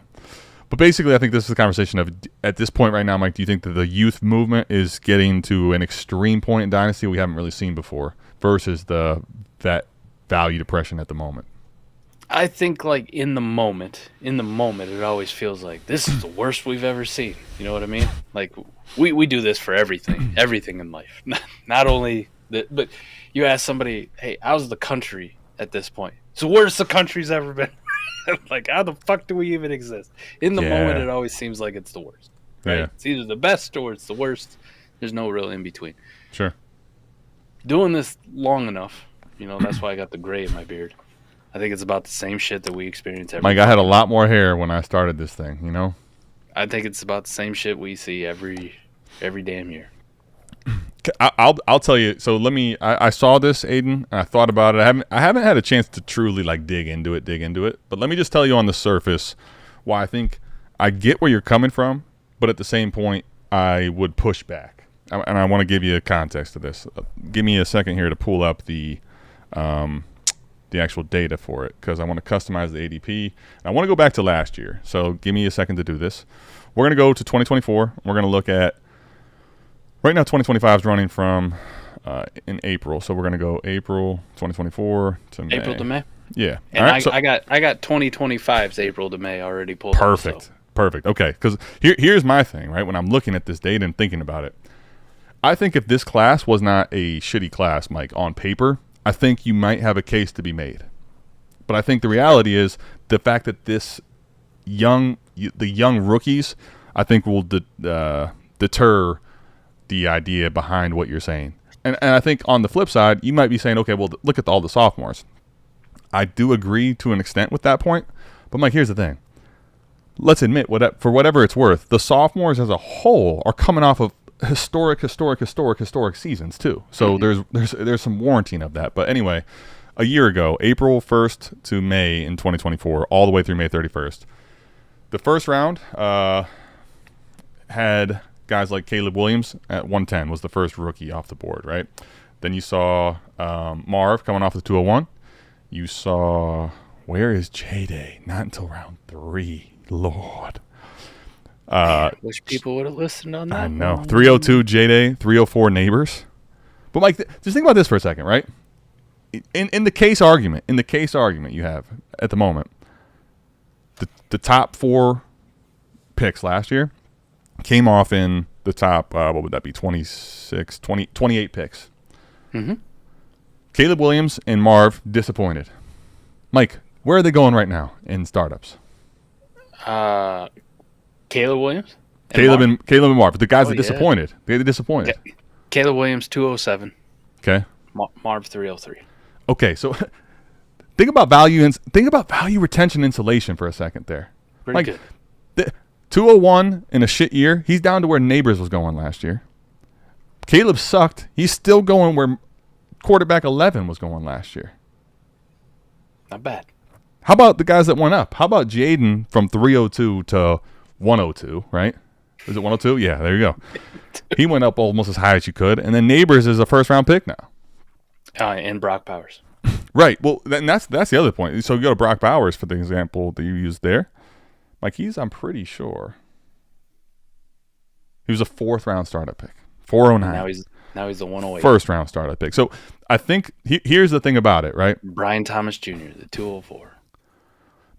But basically, I think this is a conversation of, at this point right now, Mike, do you think that the youth movement is getting to an extreme point in Dynasty we haven't really seen before versus the vet value depression at the moment? I think, like, in the moment, it always feels like this is the worst we've ever seen. You know what I mean? Like, we do this for everything in life. Not only that, but you ask somebody, hey, how's the country at this point? It's the worst the country's ever been. Like, how the fuck do we even exist? In the moment, it always seems like it's the worst. Right? Yeah. It's either the best or it's the worst. There's no real in between. Sure. Doing this long enough, that's why I got the gray in my beard. I think it's about the same shit that we experience every Mike, I had a lot more hair when I started this thing, I think it's about the same shit we see every damn year. I'll tell you. So I saw this, Aiden, and I thought about it. I haven't had a chance to truly like dig into it. But let me just tell you on the surface why I think I get where you're coming from, but at the same point I would push back. And I want to give you a context to this. Give me a second here to pull up the actual data for it because I want to customize the ADP. I want to go back to last year. So give me a second to do this. We're going to go to 2024. We're going to look at right now 2025 is running from in April. So we're going to go April 2024 to May. April to May? Yeah. And right, I got 2025's April to May already pulled Perfect. Up, so. Perfect. Okay. Because here's my thing, right? When I'm looking at this data and thinking about it, I think if this class was not a shitty class, Mike, on paper, I think you might have a case to be made. But I think the reality is the fact that the young rookies, I think will deter the idea behind what you're saying. And I think on the flip side, you might be saying, okay, well, look at all the sophomores. I do agree to an extent with that point. But, Mike, here's the thing. Let's admit, for whatever it's worth, the sophomores as a whole are coming off of historic seasons too. So there's some warranting of that. But anyway, a year ago, April 1st to May in 2024, all the way through May 31st, the first round had guys like Caleb Williams at 110 was the first rookie off the board, right? Then you saw Marv coming off the 201. You saw, where is J-Day? Not until round 3. Lord. Wish people would have listened on that. I know. 302 J-Day, 304 Neighbors. But Mike, just think about this for a second, right? In the case argument you have at the moment, the top 4 picks last year came off in the top, what would that be, 28 picks. Mm-hmm. Caleb Williams and Marv disappointed. Mike, where are they going right now in startups? Caleb Williams? Caleb and Marv, the guys that disappointed. They disappointed. Caleb Williams, 207. Okay. Marv, 303. Okay, so think about value retention insulation for a second there. Pretty good. 201 in a shit year, he's down to where Neighbors was going last year. Caleb sucked. He's still going where quarterback 11 was going last year. Not bad. How about the guys that went up? How about Jaden from 302 to 102, right? Is it 102? Yeah, there you go. He went up almost as high as you could. And then Neighbors is a first-round pick now. And Brock Powers. Right. Well, that's the other point. So you go to Brock Powers for the example that you used there. Like, I'm pretty sure. He was a 4th-round startup pick. 409. Now he's the 108. First-round startup pick. So I think here's the thing about it, right? Brian Thomas Jr., the 204.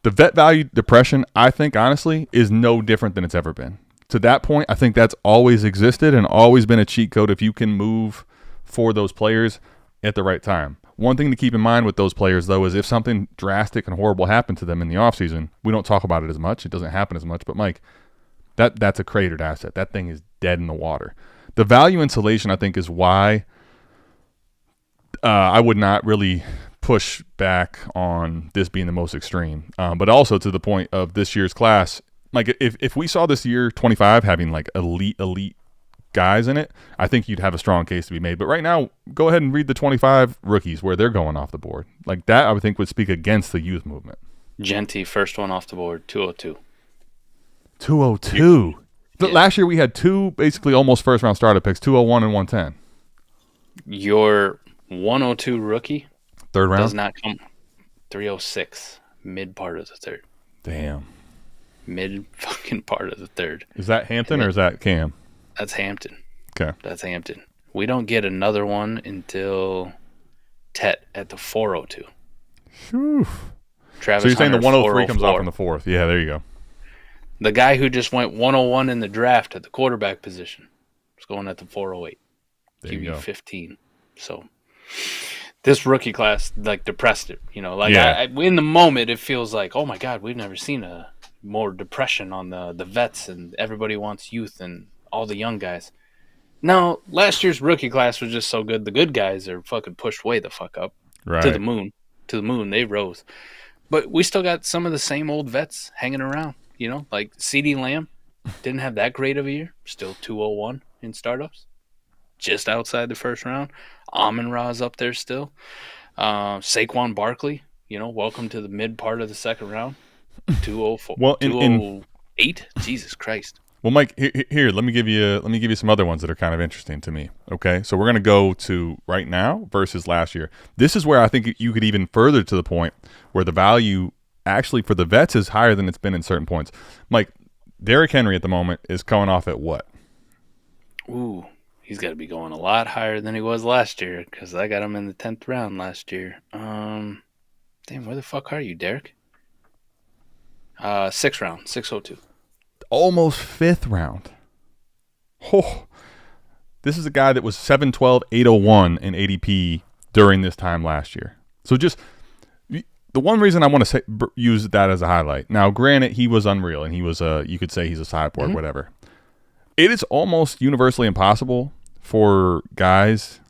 The vet value depression, I think, honestly, is no different than it's ever been. To that point, I think that's always existed and always been a cheat code if you can move for those players at the right time. One thing to keep in mind with those players, though, is if something drastic and horrible happened to them in the offseason, we don't talk about it as much. It doesn't happen as much. But, Mike, that's a cratered asset. That thing is dead in the water. The value insulation, I think, is why I would not really push back on this being the most extreme. But also to the point of this year's class, like if we saw this year 25 having like elite guys in it, I think you'd have a strong case to be made. But right now, go ahead and read the 25 rookies where they're going off the board. Like that, I would think would speak against the youth movement. Genty, first one off the board, 202. 202. Yeah. Last year we had 2 basically almost first-round startup picks, 201 and 110. Your 102 rookie 3rd round does not come 306, mid part of the 3rd. Damn. Mid fucking part of the 3rd. Is that Hampton or is that Cam? That's Hampton. Okay. That's Hampton. We don't get another one until Tet at the 402. Whew. Travis so you're saying the Hunter, 103 comes off in the 404. 4th. Yeah, there you go. The guy who just went 101 in the draft at the quarterback position was going at the 408. There you QB go. 15. So this rookie class like depressed it. You know, like Yeah. in the moment it feels like, oh my God, we've never seen a more depression on the vets and everybody wants youth and all the young guys. Now, last year's rookie class was just so good. The good guys are fucking pushed way the fuck up Right. to the moon. To the moon, they rose. But we still got some of the same old vets hanging around. You know, like CD Lamb didn't have that great of a year. Still 201 in startups. Just outside the first round. Amon-Ra's up there still. Saquon Barkley, you know, welcome to the mid part of the second round. 204. Well, 208? Jesus Christ. Well, Mike, here, let me give you some other ones that are kind of interesting to me. Okay, so we're gonna go to right now versus last year. This is where I think you could even further to the point where the value actually for the vets is higher than it's been in certain points. Mike, Derrick Henry at the moment is coming off at what? Ooh, he's got to be going a lot higher than he was last year because I got him in the 10th round last year. Damn, where the fuck are you, Derrick? 6th round, 602. Almost 5th round. Oh, this is a guy that was 712, 801 in ADP during this time last year. So just the one reason I want to use that as a highlight. Now, granted, he was unreal, and he was you could say he's a cyborg, whatever. It is almost universally impossible for guys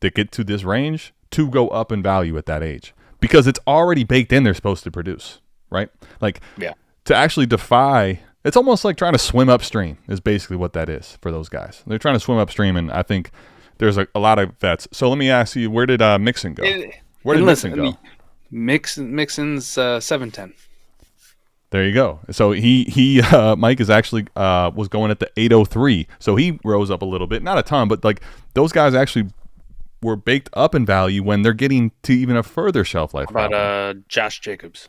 that get to this range to go up in value at that age because it's already baked in they're supposed to produce, right? Like, yeah. To actually defy, It's almost like trying to swim upstream is basically what that is for those guys. They're trying to swim upstream, and I think there's a lot of vets. So let me ask you, where did Mixon go? Where did Mixon go? Mixon's 710. There you go. So he Mike is actually was going at the 803. So he rose up a little bit, not a ton, but like those guys actually were baked up in value when they're getting to even a further shelf life. How about Josh Jacobs?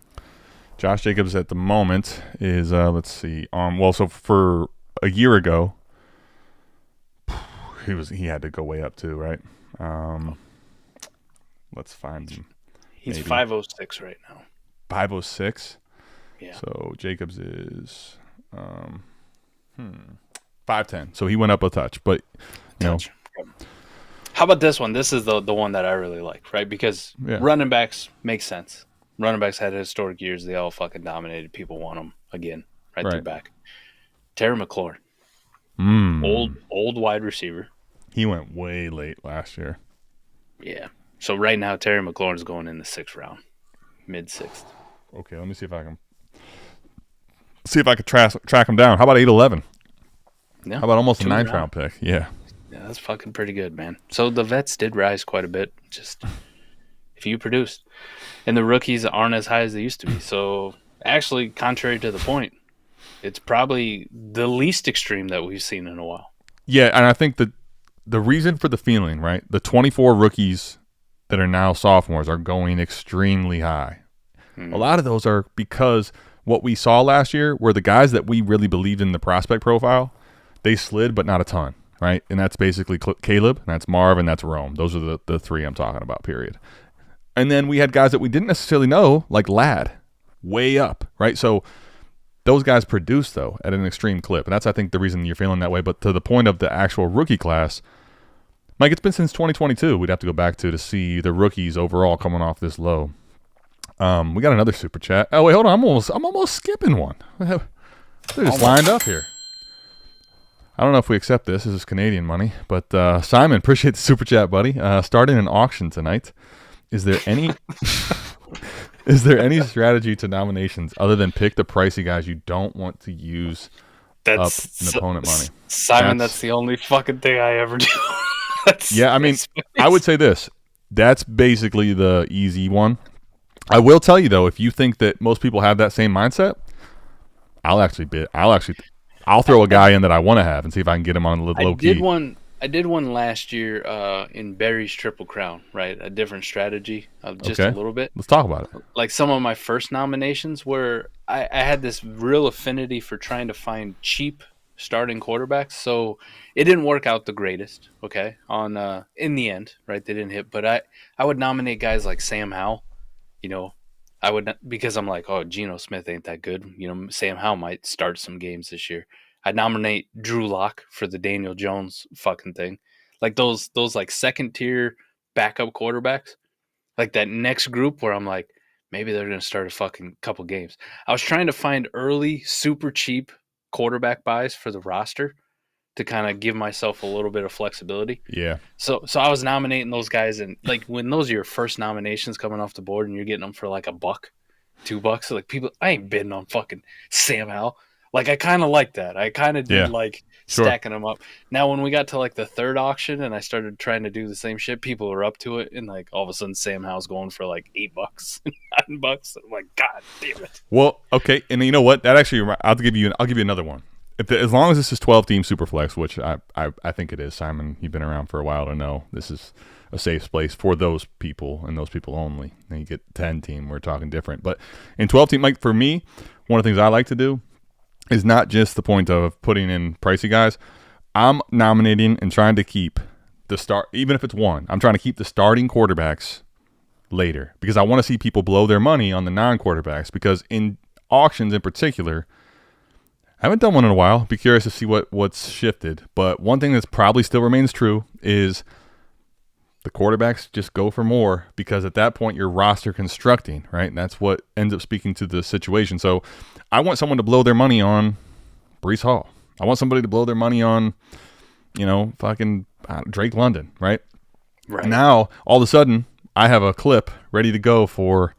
Josh Jacobs at the moment is let's see. Well, so for a year ago, he had to go way up too, right? Let's find him. He's 506 right now. 506. Yeah. So Jacobs is 5'10". So he went up a touch, but you know. How about this one? This is the one that I really like, right? Because running backs make sense. Running backs had historic years. They all fucking dominated. People want them again, right through back. Terry McLaurin. Old wide receiver. He went way late last year. Yeah. So right now, Terry McLaurin's going in the 6th round. Mid-6th. Okay, let me see if I can track him down. How about 8'11"? Yeah. How about almost a 9th round pick? Yeah. Yeah, that's fucking pretty good, man. So the vets did rise quite a bit, just if you produced. And the rookies aren't as high as they used to be. So actually, contrary to the point, it's probably the least extreme that we've seen in a while. Yeah, and I think that the reason for the feeling, right, the 24 rookies that are now sophomores are going extremely high. A lot of those are because what we saw last year were the guys that we really believed in the prospect profile. They slid, but not a ton. Right, and that's basically Caleb, and that's Marv, and that's Rome. Those are the three I'm talking about, period. And then we had guys that we didn't necessarily know, like Ladd, way up, right? So those guys produced, though, at an extreme clip. And that's, I think, the reason you're feeling that way. But to the point of the actual rookie class, Mike, it's been since 2022 we'd have to go back to see the rookies overall coming off this low. We got another super chat. Oh, wait, hold on. I'm almost skipping one. They're just lined up here. I don't know if we accept this. This is Canadian money. But Simon, appreciate the super chat, buddy. Starting an auction tonight. Is there any strategy to nominations other than pick the pricey guys you don't want to use up an opponent money? Simon, that's the only fucking thing I ever do. I mean, I would say this. That's basically the easy one. I will tell you, though, if you think that most people have that same mindset, I'll throw a guy in that I want to have and see if I can get him on low key. I did one last year in Barry's Triple Crown, right? A different strategy, just a little bit. Let's talk about it. Like some of my first nominations were I had this real affinity for trying to find cheap starting quarterbacks. So it didn't work out the greatest, okay, on in the end, right? They didn't hit. But I would nominate guys like Sam Howell, you know. I would not, because I'm like, oh, Geno Smith ain't that good. You know, Sam Howell might start some games this year. I'd nominate Drew Lock for the Daniel Jones fucking thing. Like those like second tier backup quarterbacks. Like that next group where I'm like, maybe they're going to start a fucking couple games. I was trying to find early, super cheap quarterback buys for the roster to kind of give myself a little bit of flexibility. Yeah. So I was nominating those guys, and like when those are your first nominations coming off the board and you're getting them for like $1, $2, like people, I ain't bidding on fucking Sam Howell. Like I kind of like that. I kind of did like stacking them up. Now when we got to like the third auction and I started trying to do the same shit, people are up to it, and like all of a sudden Sam Howell's going for like $8, $9. I'm like, God damn it. Well, okay, and you know what? That actually, I'll give you another one. As long as this is 12-team Superflex, which I think it is, Simon, you've been around for a while to know this is a safe place for those people and those people only. And you get 10-team, we're talking different. But in 12-team, like for me, one of the things I like to do is not just the point of putting in pricey guys. I'm nominating and trying to keep the start, even if it's one, I'm trying to keep the starting quarterbacks later because I want to see people blow their money on the non-quarterbacks because in auctions in particular, I haven't done one in a while. Be curious to see what's shifted. But one thing that's probably still remains true is the quarterbacks just go for more because at that point you're roster constructing, right? And that's what ends up speaking to the situation. So I want someone to blow their money on Breece Hall. I want somebody to blow their money on, fucking Drake London, right? Right. Now, all of a sudden, I have a clip ready to go for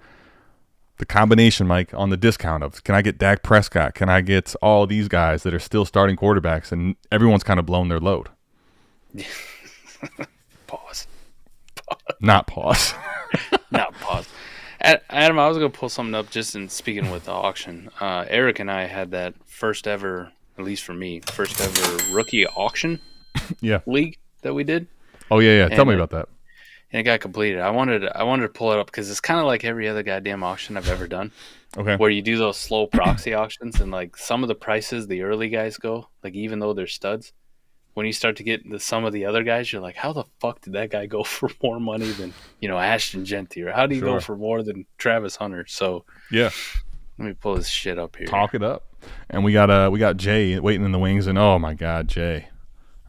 the combination, Mike, on the discount of can I get Dak Prescott? Can I get all these guys that are still starting quarterbacks and everyone's kind of blown their load? Pause. Not pause. Not pause. Adam, I was going to pull something up just in speaking with the auction. Eric and I had that first ever, at least for me, first ever rookie auction league that we did. Oh, yeah. Tell me about that. And it got completed. I wanted to pull it up because it's kind of like every other goddamn auction I've ever done. Okay. Where you do those slow proxy auctions and like some of the prices the early guys go, like even though they're studs, when you start to get into some of the other guys, you're like, how the fuck did that guy go for more money than, Ashton Genty? Or how do you go for more than Travis Hunter? So yeah, let me pull this shit up here. Talk it up. And we got Jay waiting in the wings, and oh my God, Jay,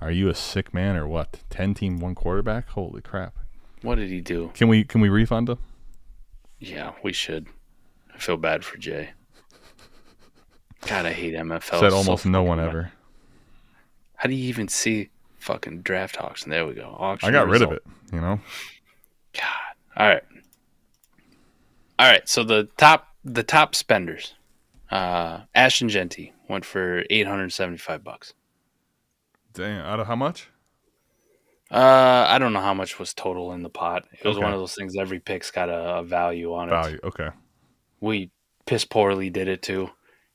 are you a sick man or what? 10-team, 1 quarterback? Holy crap. What did he do? Can we refund him? Yeah, we should. I feel bad for Jay. God, I hate MFL. Said almost no one ever. How do you even see fucking draft auction? There we go. Auction I got rid result. of it, God. All right. So the top spenders. Ashton Genty went for $875. Damn, out of how much? I don't know how much was total in the pot. It was one of those things. Every pick's got a value on it. Okay. We piss poorly did it too.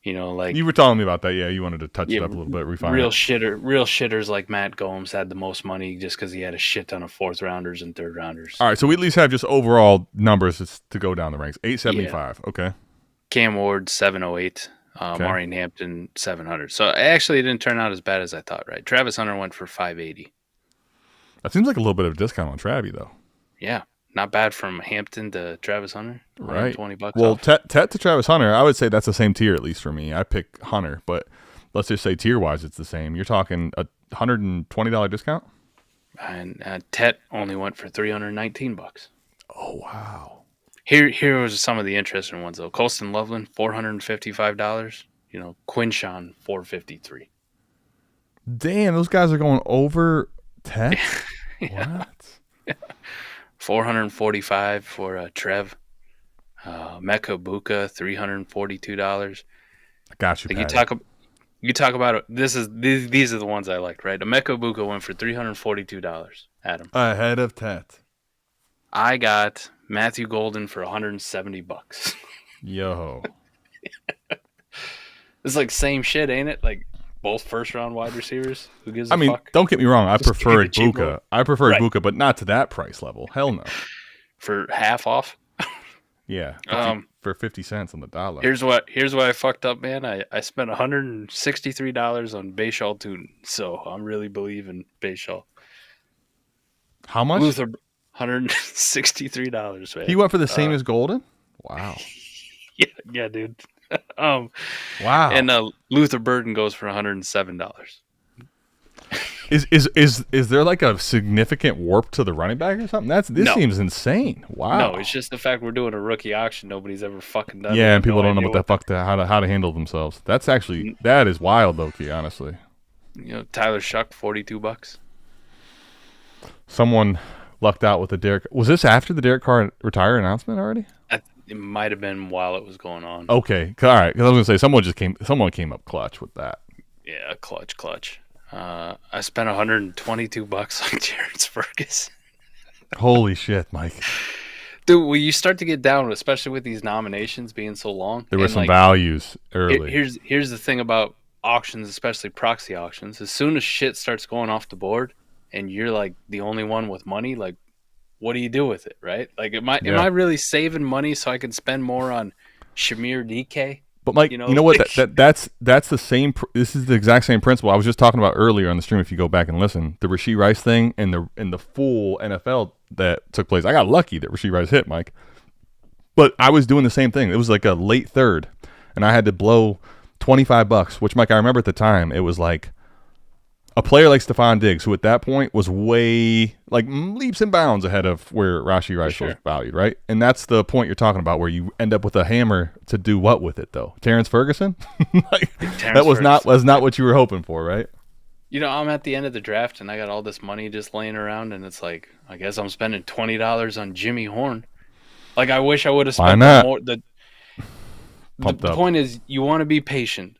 Like you were telling me about that. Yeah, you wanted to touch it up a little bit, refine real it. shitters like Matt Gomes had the most money just because he had a shit ton of 4th rounders and 3rd rounders. All right, so we at least have just overall numbers to go down the ranks. 875. Yeah. Okay. Cam Ward 708. Maureen Hampton 700. So actually, it didn't turn out as bad as I thought. Right. Travis Hunter went for 580. That seems like a little bit of a discount on Travie, though. Yeah. Not bad from Hampton to Travis Hunter. Right. $20 well, off. Tet to Travis Hunter, I would say that's the same tier, at least for me. I pick Hunter, but let's just say tier-wise it's the same. You're talking a $120 discount? And Tet only went for $319. Oh, wow. Here was some of the interesting ones, though. Colston Loveland, $455. Quinshawn, $453. Damn, those guys are going over Tet? Yeah. What? $445 for Trev. Mecca Buka, $342. I got you. Like you talk about it. These are the ones I liked, right? Mecca Buka went for $342. Adam, ahead of Tet. I got Matthew Golden for $170. Yo, it's like same shit, ain't it? Like both 1st-round wide receivers. Who gives a fuck? Don't get me wrong. I Just preferred give me the cheap Buka. one. I preferred Buka, but not to that price level. Hell no. For half off. Yeah. For 50 cents on the dollar. Here's what I fucked up, man. I spent $163 on Bayshall Tootin, so I'm really believing Bayshall. How much? Luther, $163, man. He went for the same as Golden? Wow. Yeah, dude. Wow. And Luther Burden goes for $107. Is there like a significant warp to the running back or something? This seems insane. Wow. No, it's just the fact we're doing a rookie auction. Nobody's ever fucking done it. Yeah, and people don't know what the fuck how to handle themselves. That is wild, though, Key, honestly. Tyler Shuck, $42. Someone lucked out with the Derek. Was this after the Derek Carr retire announcement already? It might have been while it was going on. Okay, all right. Because I was gonna say someone came up clutch with that. Yeah, clutch. I spent $122 on Terrence Ferguson. Holy shit, Mike! Dude, when you start to get down, especially with these nominations being so long, there were some values early. Here's the thing about auctions, especially proxy auctions. As soon as shit starts going off the board, and you're like the only one with money, like, what do you do with it, right? Like, am I really saving money so I can spend more on Shamir DK? But Mike, you know what? That's the same. This is the exact same principle I was just talking about earlier on the stream. If you go back and listen, the Rashee Rice thing and the full NFL that took place. I got lucky that Rashee Rice hit, Mike. But I was doing the same thing. It was like a late 3rd, and I had to blow $25. Which, Mike, I remember at the time it was like a player like Stephon Diggs, who at that point was way like leaps and bounds ahead of where Rashee Rice was valued, right? And that's the point you're talking about, where you end up with a hammer to do what with it, though? Terrence Ferguson? That was not what you were hoping for, right? I'm at the end of the draft, and I got all this money just laying around, and it's like, I guess I'm spending $20 on Jimmy Horn. Like, I wish I would have spent more. pumped up. The point is, you want to be patient,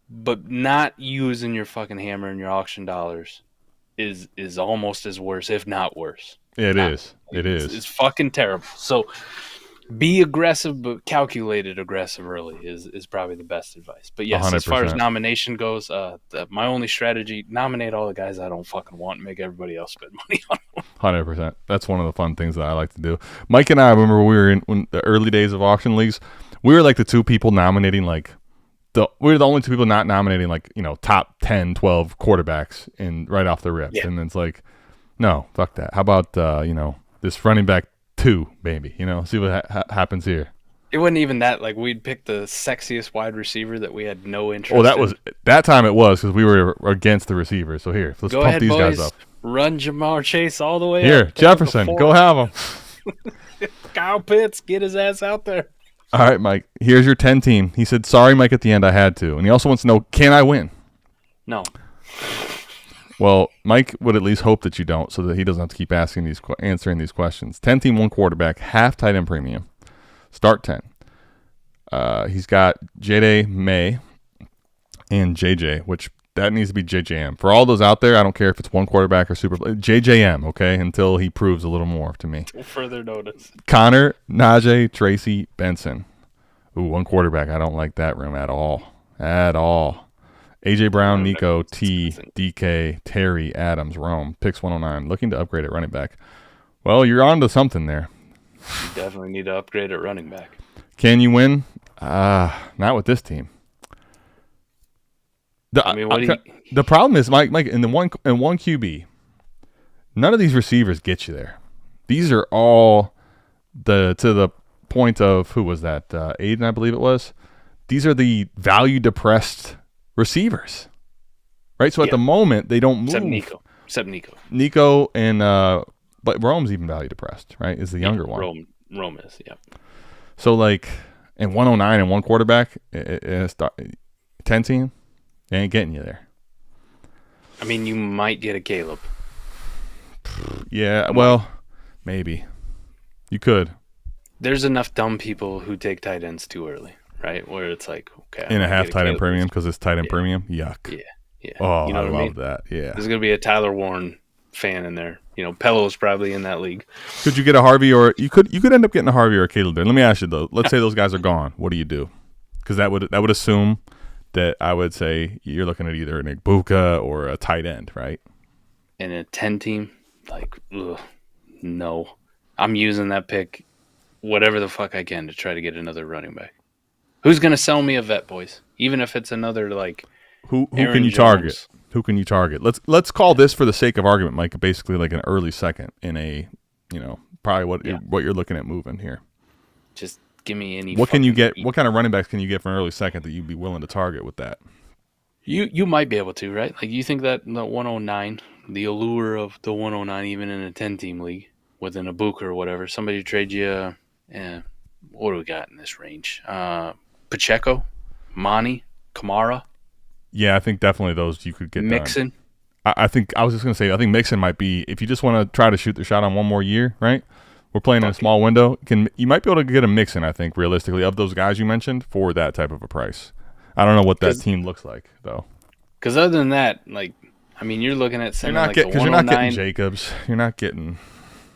but not using your fucking hammer and your auction dollars is almost as worse, if not worse. It is. It's fucking terrible. So be aggressive, but calculated aggressive early is probably the best advice. But yes, 100%. As far as nomination goes, my only strategy, nominate all the guys I don't fucking want and make everybody else spend money on them. 100%. That's one of the fun things that I like to do. Mike and I remember we were in the early days of auction leagues. We were like the two people nominating we were the only two people not nominating top 10, 12 quarterbacks right off the rip. Yeah. And it's like, no, fuck that. How about this running back 2, maybe? See what happens here. It wasn't even that. Like, we'd pick the sexiest wide receiver that we had no interest in. That time it was because we were against the receivers. So here, let's pump these guys up. Run Jamar Chase all the way here, up. Jefferson, go have him. Kyle Pitts, get his ass out there. All right, Mike, here's your 10 team. He said, sorry, Mike, at the end I had to. And he also wants to know, can I win? No. Well, Mike would at least hope that you don't so that he doesn't have to keep answering these questions. 10 team, 1 quarterback, half tight end premium. Start 10. He's got J.D. May and JJ, which that needs to be JJM. For all those out there, I don't care if it's 1 quarterback or super. JJM, okay, until he proves a little more to me. Further notice. Connor, Najee, Tracy, Benson. Ooh, 1 quarterback. I don't like that room at all. At all. A.J. Brown, Nico, T, DK, Terry, Adams, Rome. Picks 109. Looking to upgrade at running back. Well, you're on to something there. You definitely need to upgrade at running back. Can you win? Not with this team. The problem is, Mike, in one QB, none of these receivers get you there. These are all to the point of, who was that? Aiden, I believe it was. These are the value depressed receivers, right? So at the moment they don't move. Except Nico. Nico and but Rome's even value depressed, right? Is the younger one. Rome is, yeah. So and 109 and 1 quarterback, 10 team, they ain't getting you there. I mean, you might get a Caleb. Yeah, well, maybe you could. There's enough dumb people who take tight ends too early. Right, where it's like, okay, in a half tight end premium because it's tight end premium. Yuck. Yeah. Oh, you know I what love that. Yeah. There's gonna be a Tyler Warren fan in there. Pelo's probably in that league. Could you get a Harvey or you could end up getting a Harvey or a Caleb there? Let me ask you though. Let's say those guys are gone. What do you do? Because that would assume that I would say you're looking at either an Igbuka or a tight end, right? In a 10 team, no. I'm using that pick, whatever the fuck I can, to try to get another running back. Who's going to sell me a vet, boys? Even if it's another, who Aaron can you Jones. target? Who can you target? Let's call this, for the sake of argument, Mike, basically like an early second in a, probably what you're looking at moving here. Just give me any. What can you get? What kind of running backs can you get for an early second that you'd be willing to target with that? You might be able to, right? Like, you think that the 109, the allure of the 109, even in a 10-team league, within a Booker or whatever, somebody trade you, what do we got in this range? Pacheco, Monty, Kamara. Yeah, I think definitely those you could get Mixon. I think I was just going to say, I think Mixon might be, if you just want to try to shoot the shot on one more year, right? We're playing in a small window. You might be able to get a Mixon, I think, realistically, of those guys you mentioned for that type of a price. I don't know what that team looks like, though. Because other than that, you're looking at sending the 109. You're not getting Jacobs. You're not getting.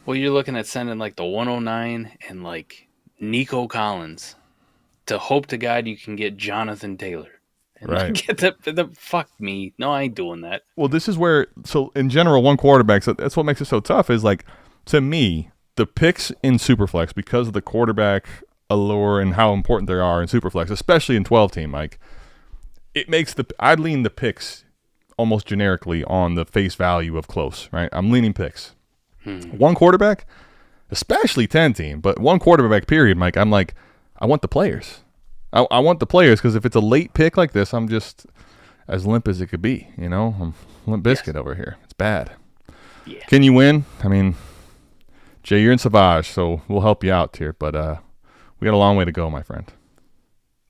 Well, you're looking at sending the 109 and Nico Collins to hope to God you can get Jonathan Taylor. And right. Get the fuck me. No, I ain't doing that. Well, this is where, so in general, 1 quarterback, so that's what makes it so tough is to me, the picks in Superflex, because of the quarterback allure and how important they are in Superflex, especially in 12-team, it makes I'd lean the picks almost generically on the face value of close, right? I'm leaning picks. 1 quarterback, especially 10-team, but 1 quarterback period, Mike, I'm I want the players. I want the players because if it's a late pick like this, I'm just as limp as it could be, I'm limp biscuit over here. It's bad. Yeah. Can you win? I mean, Jay, you're in Savage, so we'll help you out here, but we got a long way to go, my friend.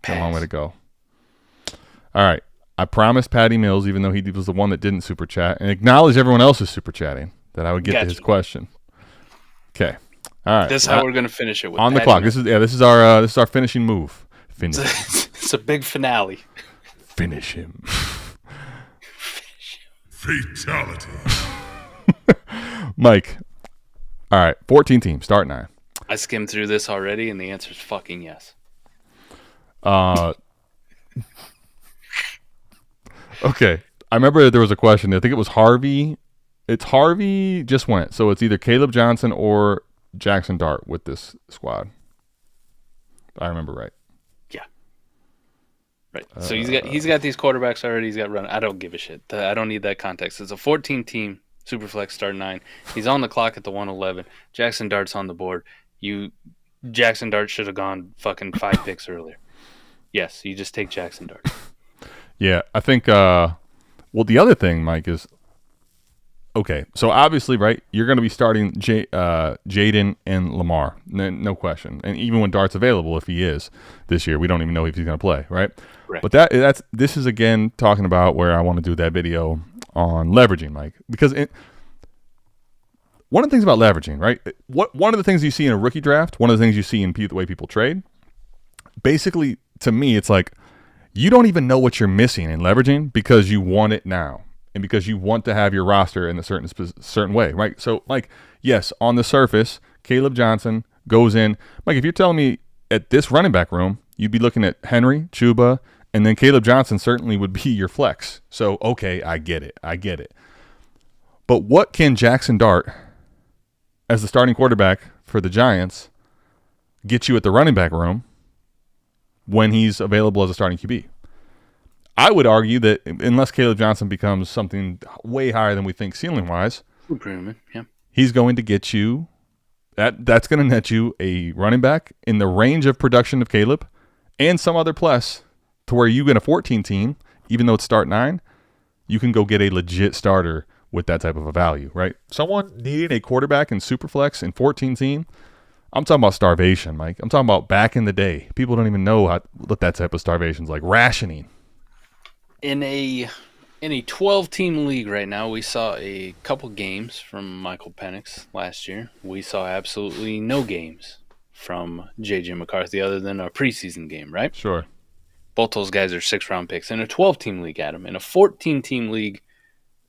Got a long way to go. All right. I promised Patty Mills, even though he was the one that didn't super chat, and acknowledge everyone else is super chatting, that I would get to his question. Okay. All right. This is how we're going to finish it with on Patty the clock. Mills. This is our finishing move. Finish him. It's a big finale. Finish him. Fatality. Mike. All right, 14 teams, start 9. I skimmed through this already, and the answer is fucking yes. Okay. I remember there was a question. I think it was Harvey. It's Harvey just went. So it's either Caleb Johnson or Jackson Dart with this squad. I remember right. Yeah. Right. So he's got these quarterbacks already. He's got run. I don't give a shit. I don't need that context. It's a 14-team Superflex start 9. He's on the clock at the 111. Jackson Dart's on the board. Jackson Dart should have gone fucking 5 picks earlier. Yes, you just take Jackson Dart. Yeah, I think. Well, the other thing, Mike, is okay. So obviously, right, you're going to be starting Jaden and Lamar, no question. And even when Dart's available, if he is this year, we don't even know if he's going to play, right? Right. But this is again talking about where I want to do that video on leveraging, Mike, because one of the things about leveraging, right? One of the things you see in a rookie draft, one of the things you see in the way people trade, basically, to me, it's like you don't even know what you're missing in leveraging because you want it now and because you want to have your roster in a certain way, right? So, like, yes, on the surface, Caleb Johnson goes in. Like, if you're telling me at this running back room, you'd be looking at Henry, Chuba, and then Caleb Johnson certainly would be your flex. So, okay, I get it. But what can Jackson Dart, as the starting quarterback for the Giants, get you at the running back room when he's available as a starting QB? I would argue that unless Caleb Johnson becomes something way higher than we think ceiling-wise, yeah, he's going to get you that's going to net you a running back in the range of production of Caleb and some other plus to where you get a 14 team, even though it's start 9, you can go get a legit starter with that type of a value, right? Someone needing a quarterback in Superflex in 14 team, I'm talking about starvation, Mike. I'm talking about back in the day. People don't even know what that type of starvation is like. Rationing. In a 12-team league right now, we saw a couple games from Michael Penix last year. We saw absolutely no games from J.J. McCarthy other than a preseason game, right? Sure. Both those guys are 6th-round picks. In a 12-team league, Adam. In a 14-team league,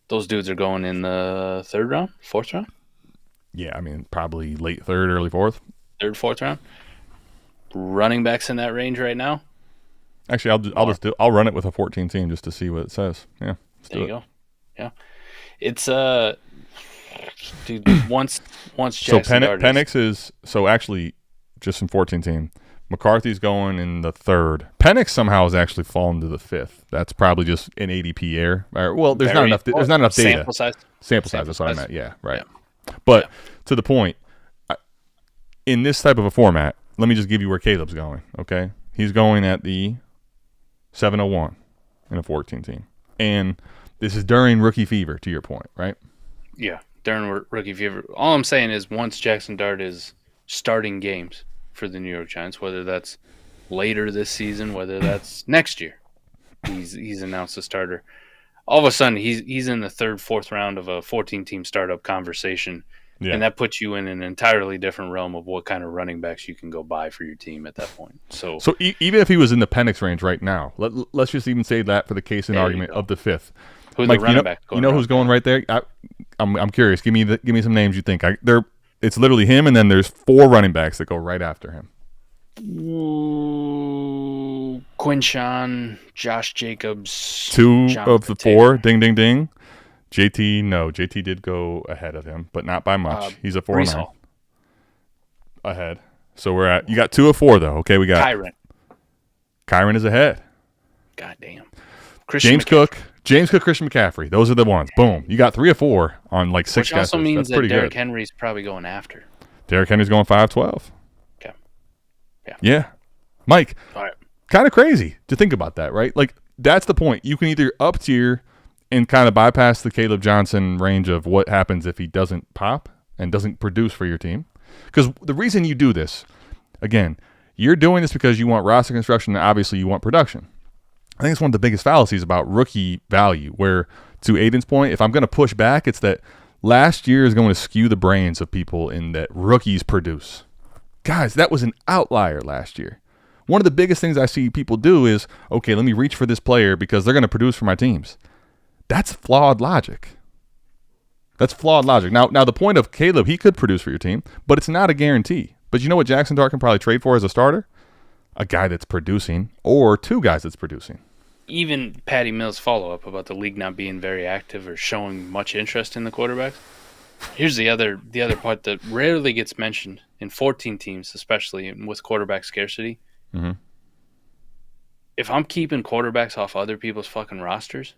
those dudes are going in the 3rd round, 4th round? Yeah, I mean, probably late 3rd, early 4th. 3rd, 4th round. Running backs in that range right now. Actually, I'll run it with a 14 team just to see what it says. Yeah, there you go. Yeah, it's dude. Once Jackson so Penix is so actually just in 14 team. McCarthy's going in the 3rd. Penix somehow has actually fallen to the 5th. That's probably just an ADP error. Well, there's not enough data. Sample size. That's what I meant. Yeah, right. Yeah. But to the point, in this type of a format, let me just give you where Caleb's going. Okay, he's going at the 701 in a 14 team, and this is during rookie fever. To your point, right? Yeah, during rookie fever. All I'm saying is once Jackson Dart is starting games for the New York Giants, whether that's later this season, whether that's next year, he's announced a starter. All of a sudden, he's in the 3rd, 4th round of a 14-team startup conversation, and that puts you in an entirely different realm of what kind of running backs you can go buy for your team at that point. So even if he was in the Penix range right now, let's just even say that for the case and argument of the 5th. Who's Mike, the running back? You know who's going right there? I'm curious. Give me some names you think. It's literally him, and then there's 4 running backs that go right after him. Ooh, Quinshawn, Josh Jacobs. 2 Jonathan of the 4. Ding, ding, ding. JT did go ahead of him, but not by much. He's a 4-9 ahead. So we're at, you got 2 of 4 though. Okay, we got Kyron is ahead. Goddamn. James Cook, Christian McCaffrey. Those are the ones. Boom. You got 3 of 4 on like 6 Which also guesses. means That's that pretty Derrick good. Henry's probably going after. Derrick Henry's going 5-12. Okay. Yeah. Mike. All right. Kind of crazy to think about that, right? Like that's the point. You can either up tier and kind of bypass the Caleb Johnson range of what happens if he doesn't pop and doesn't produce for your team. Because the reason you do this, again, you're doing this because you want roster construction and obviously you want production. I think it's one of the biggest fallacies about rookie value where, to Aiden's point, if I'm going to push back, it's that last year is going to skew the brains of people in that rookies produce. Guys, that was an outlier last year. One of the biggest things I see people do is, okay, let me reach for this player because they're going to produce for my teams. That's flawed logic. Now the point of Caleb, he could produce for your team, but it's not a guarantee. But you know what Jackson Dart can probably trade for as a starter? A guy that's producing, or two guys that's producing. Even Patty Mills' follow-up about the league not being very active or showing much interest in the quarterbacks. Here's the other part that rarely gets mentioned in 14 teams, especially with quarterback scarcity. Mm-hmm. If I'm keeping quarterbacks off other people's fucking rosters,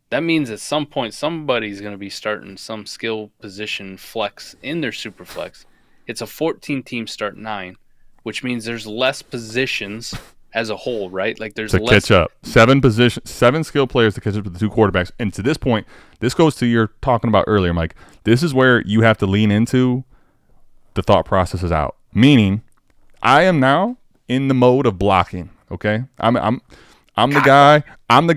that means at some point somebody's going to be starting some skill position flex in their super flex. It's a 14-team start 9, which means there's less positions as a whole, right? Like there's to less catch up. 7 skill players to catch up with the 2 quarterbacks. And to this point, this goes to your talking about earlier, Mike. This is where you have to lean into the thought process is out. Meaning, I am now in the mode of blocking. Okay, I'm the guy. I'm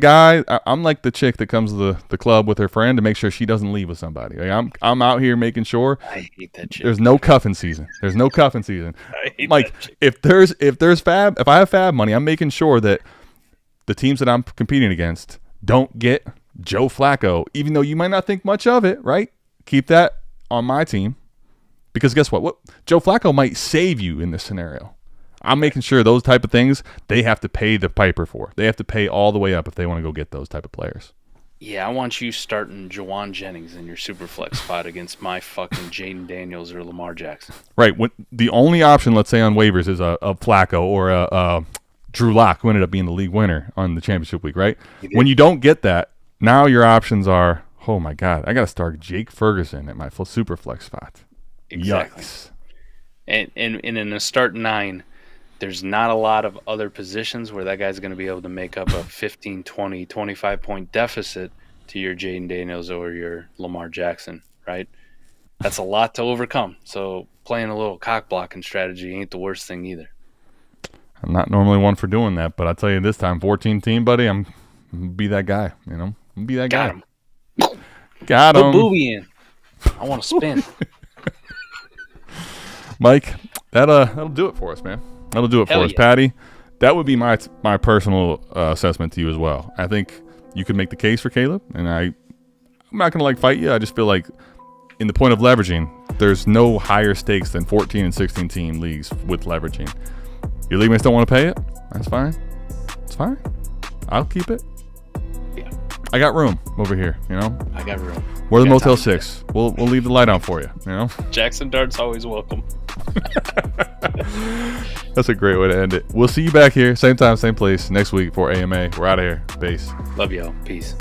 like the chick that comes to the club with her friend to make sure she doesn't leave with somebody. Like I'm out here making sure. I hate that chick. There's no cuffing season. I hate Like that chick. if I have fab money, I'm making sure that the teams that I'm competing against don't get Joe Flacco, even though you might not think much of it, right? Keep that on my team. Because guess what? Joe Flacco might save you in this scenario. I'm making sure those type of things, they have to pay the piper for. They have to pay all the way up if they want to go get those type of players. Yeah, I want you starting Jawan Jennings in your super flex spot against my fucking Jaden Daniels or Lamar Jackson. Right. The only option, let's say, on waivers is a Flacco or a Drew Lock, who ended up being the league winner on the championship week, right? When you don't get that, now your options are, oh, my God, I got to start Jake Ferguson at my super flex spot. Exactly. Yikes. And in a start 9, there's not a lot of other positions where that guy's going to be able to make up a 15, 20, 25-point deficit to your Jaden Daniels or your Lamar Jackson, right? That's a lot to overcome. So playing a little cock blocking strategy ain't the worst thing either. I'm not normally one for doing that, but I'll tell you this time, 14 team, buddy, I'm going to be that guy, you know? I'm be that guy. Got him. Put Booby in. I want to spin. Mike, that'll do it for us, man. That'll do it for us. Patty, that would be my personal assessment to you as well. I think you could make the case for Caleb, and I'm not going to fight you. I just feel like in the point of leveraging, there's no higher stakes than 14 and 16 team leagues with leveraging. Your league mates don't want to pay it? That's fine. It's fine. I'll keep it. Yeah. I got room over here, you know? I got room. We're the Motel 6. We'll leave the light on for you, you know? Jackson Dart's always welcome. That's a great way to end it. We'll see you back here, same time, same place, next week for AMA. We're out of here. Peace. Love y'all. Peace.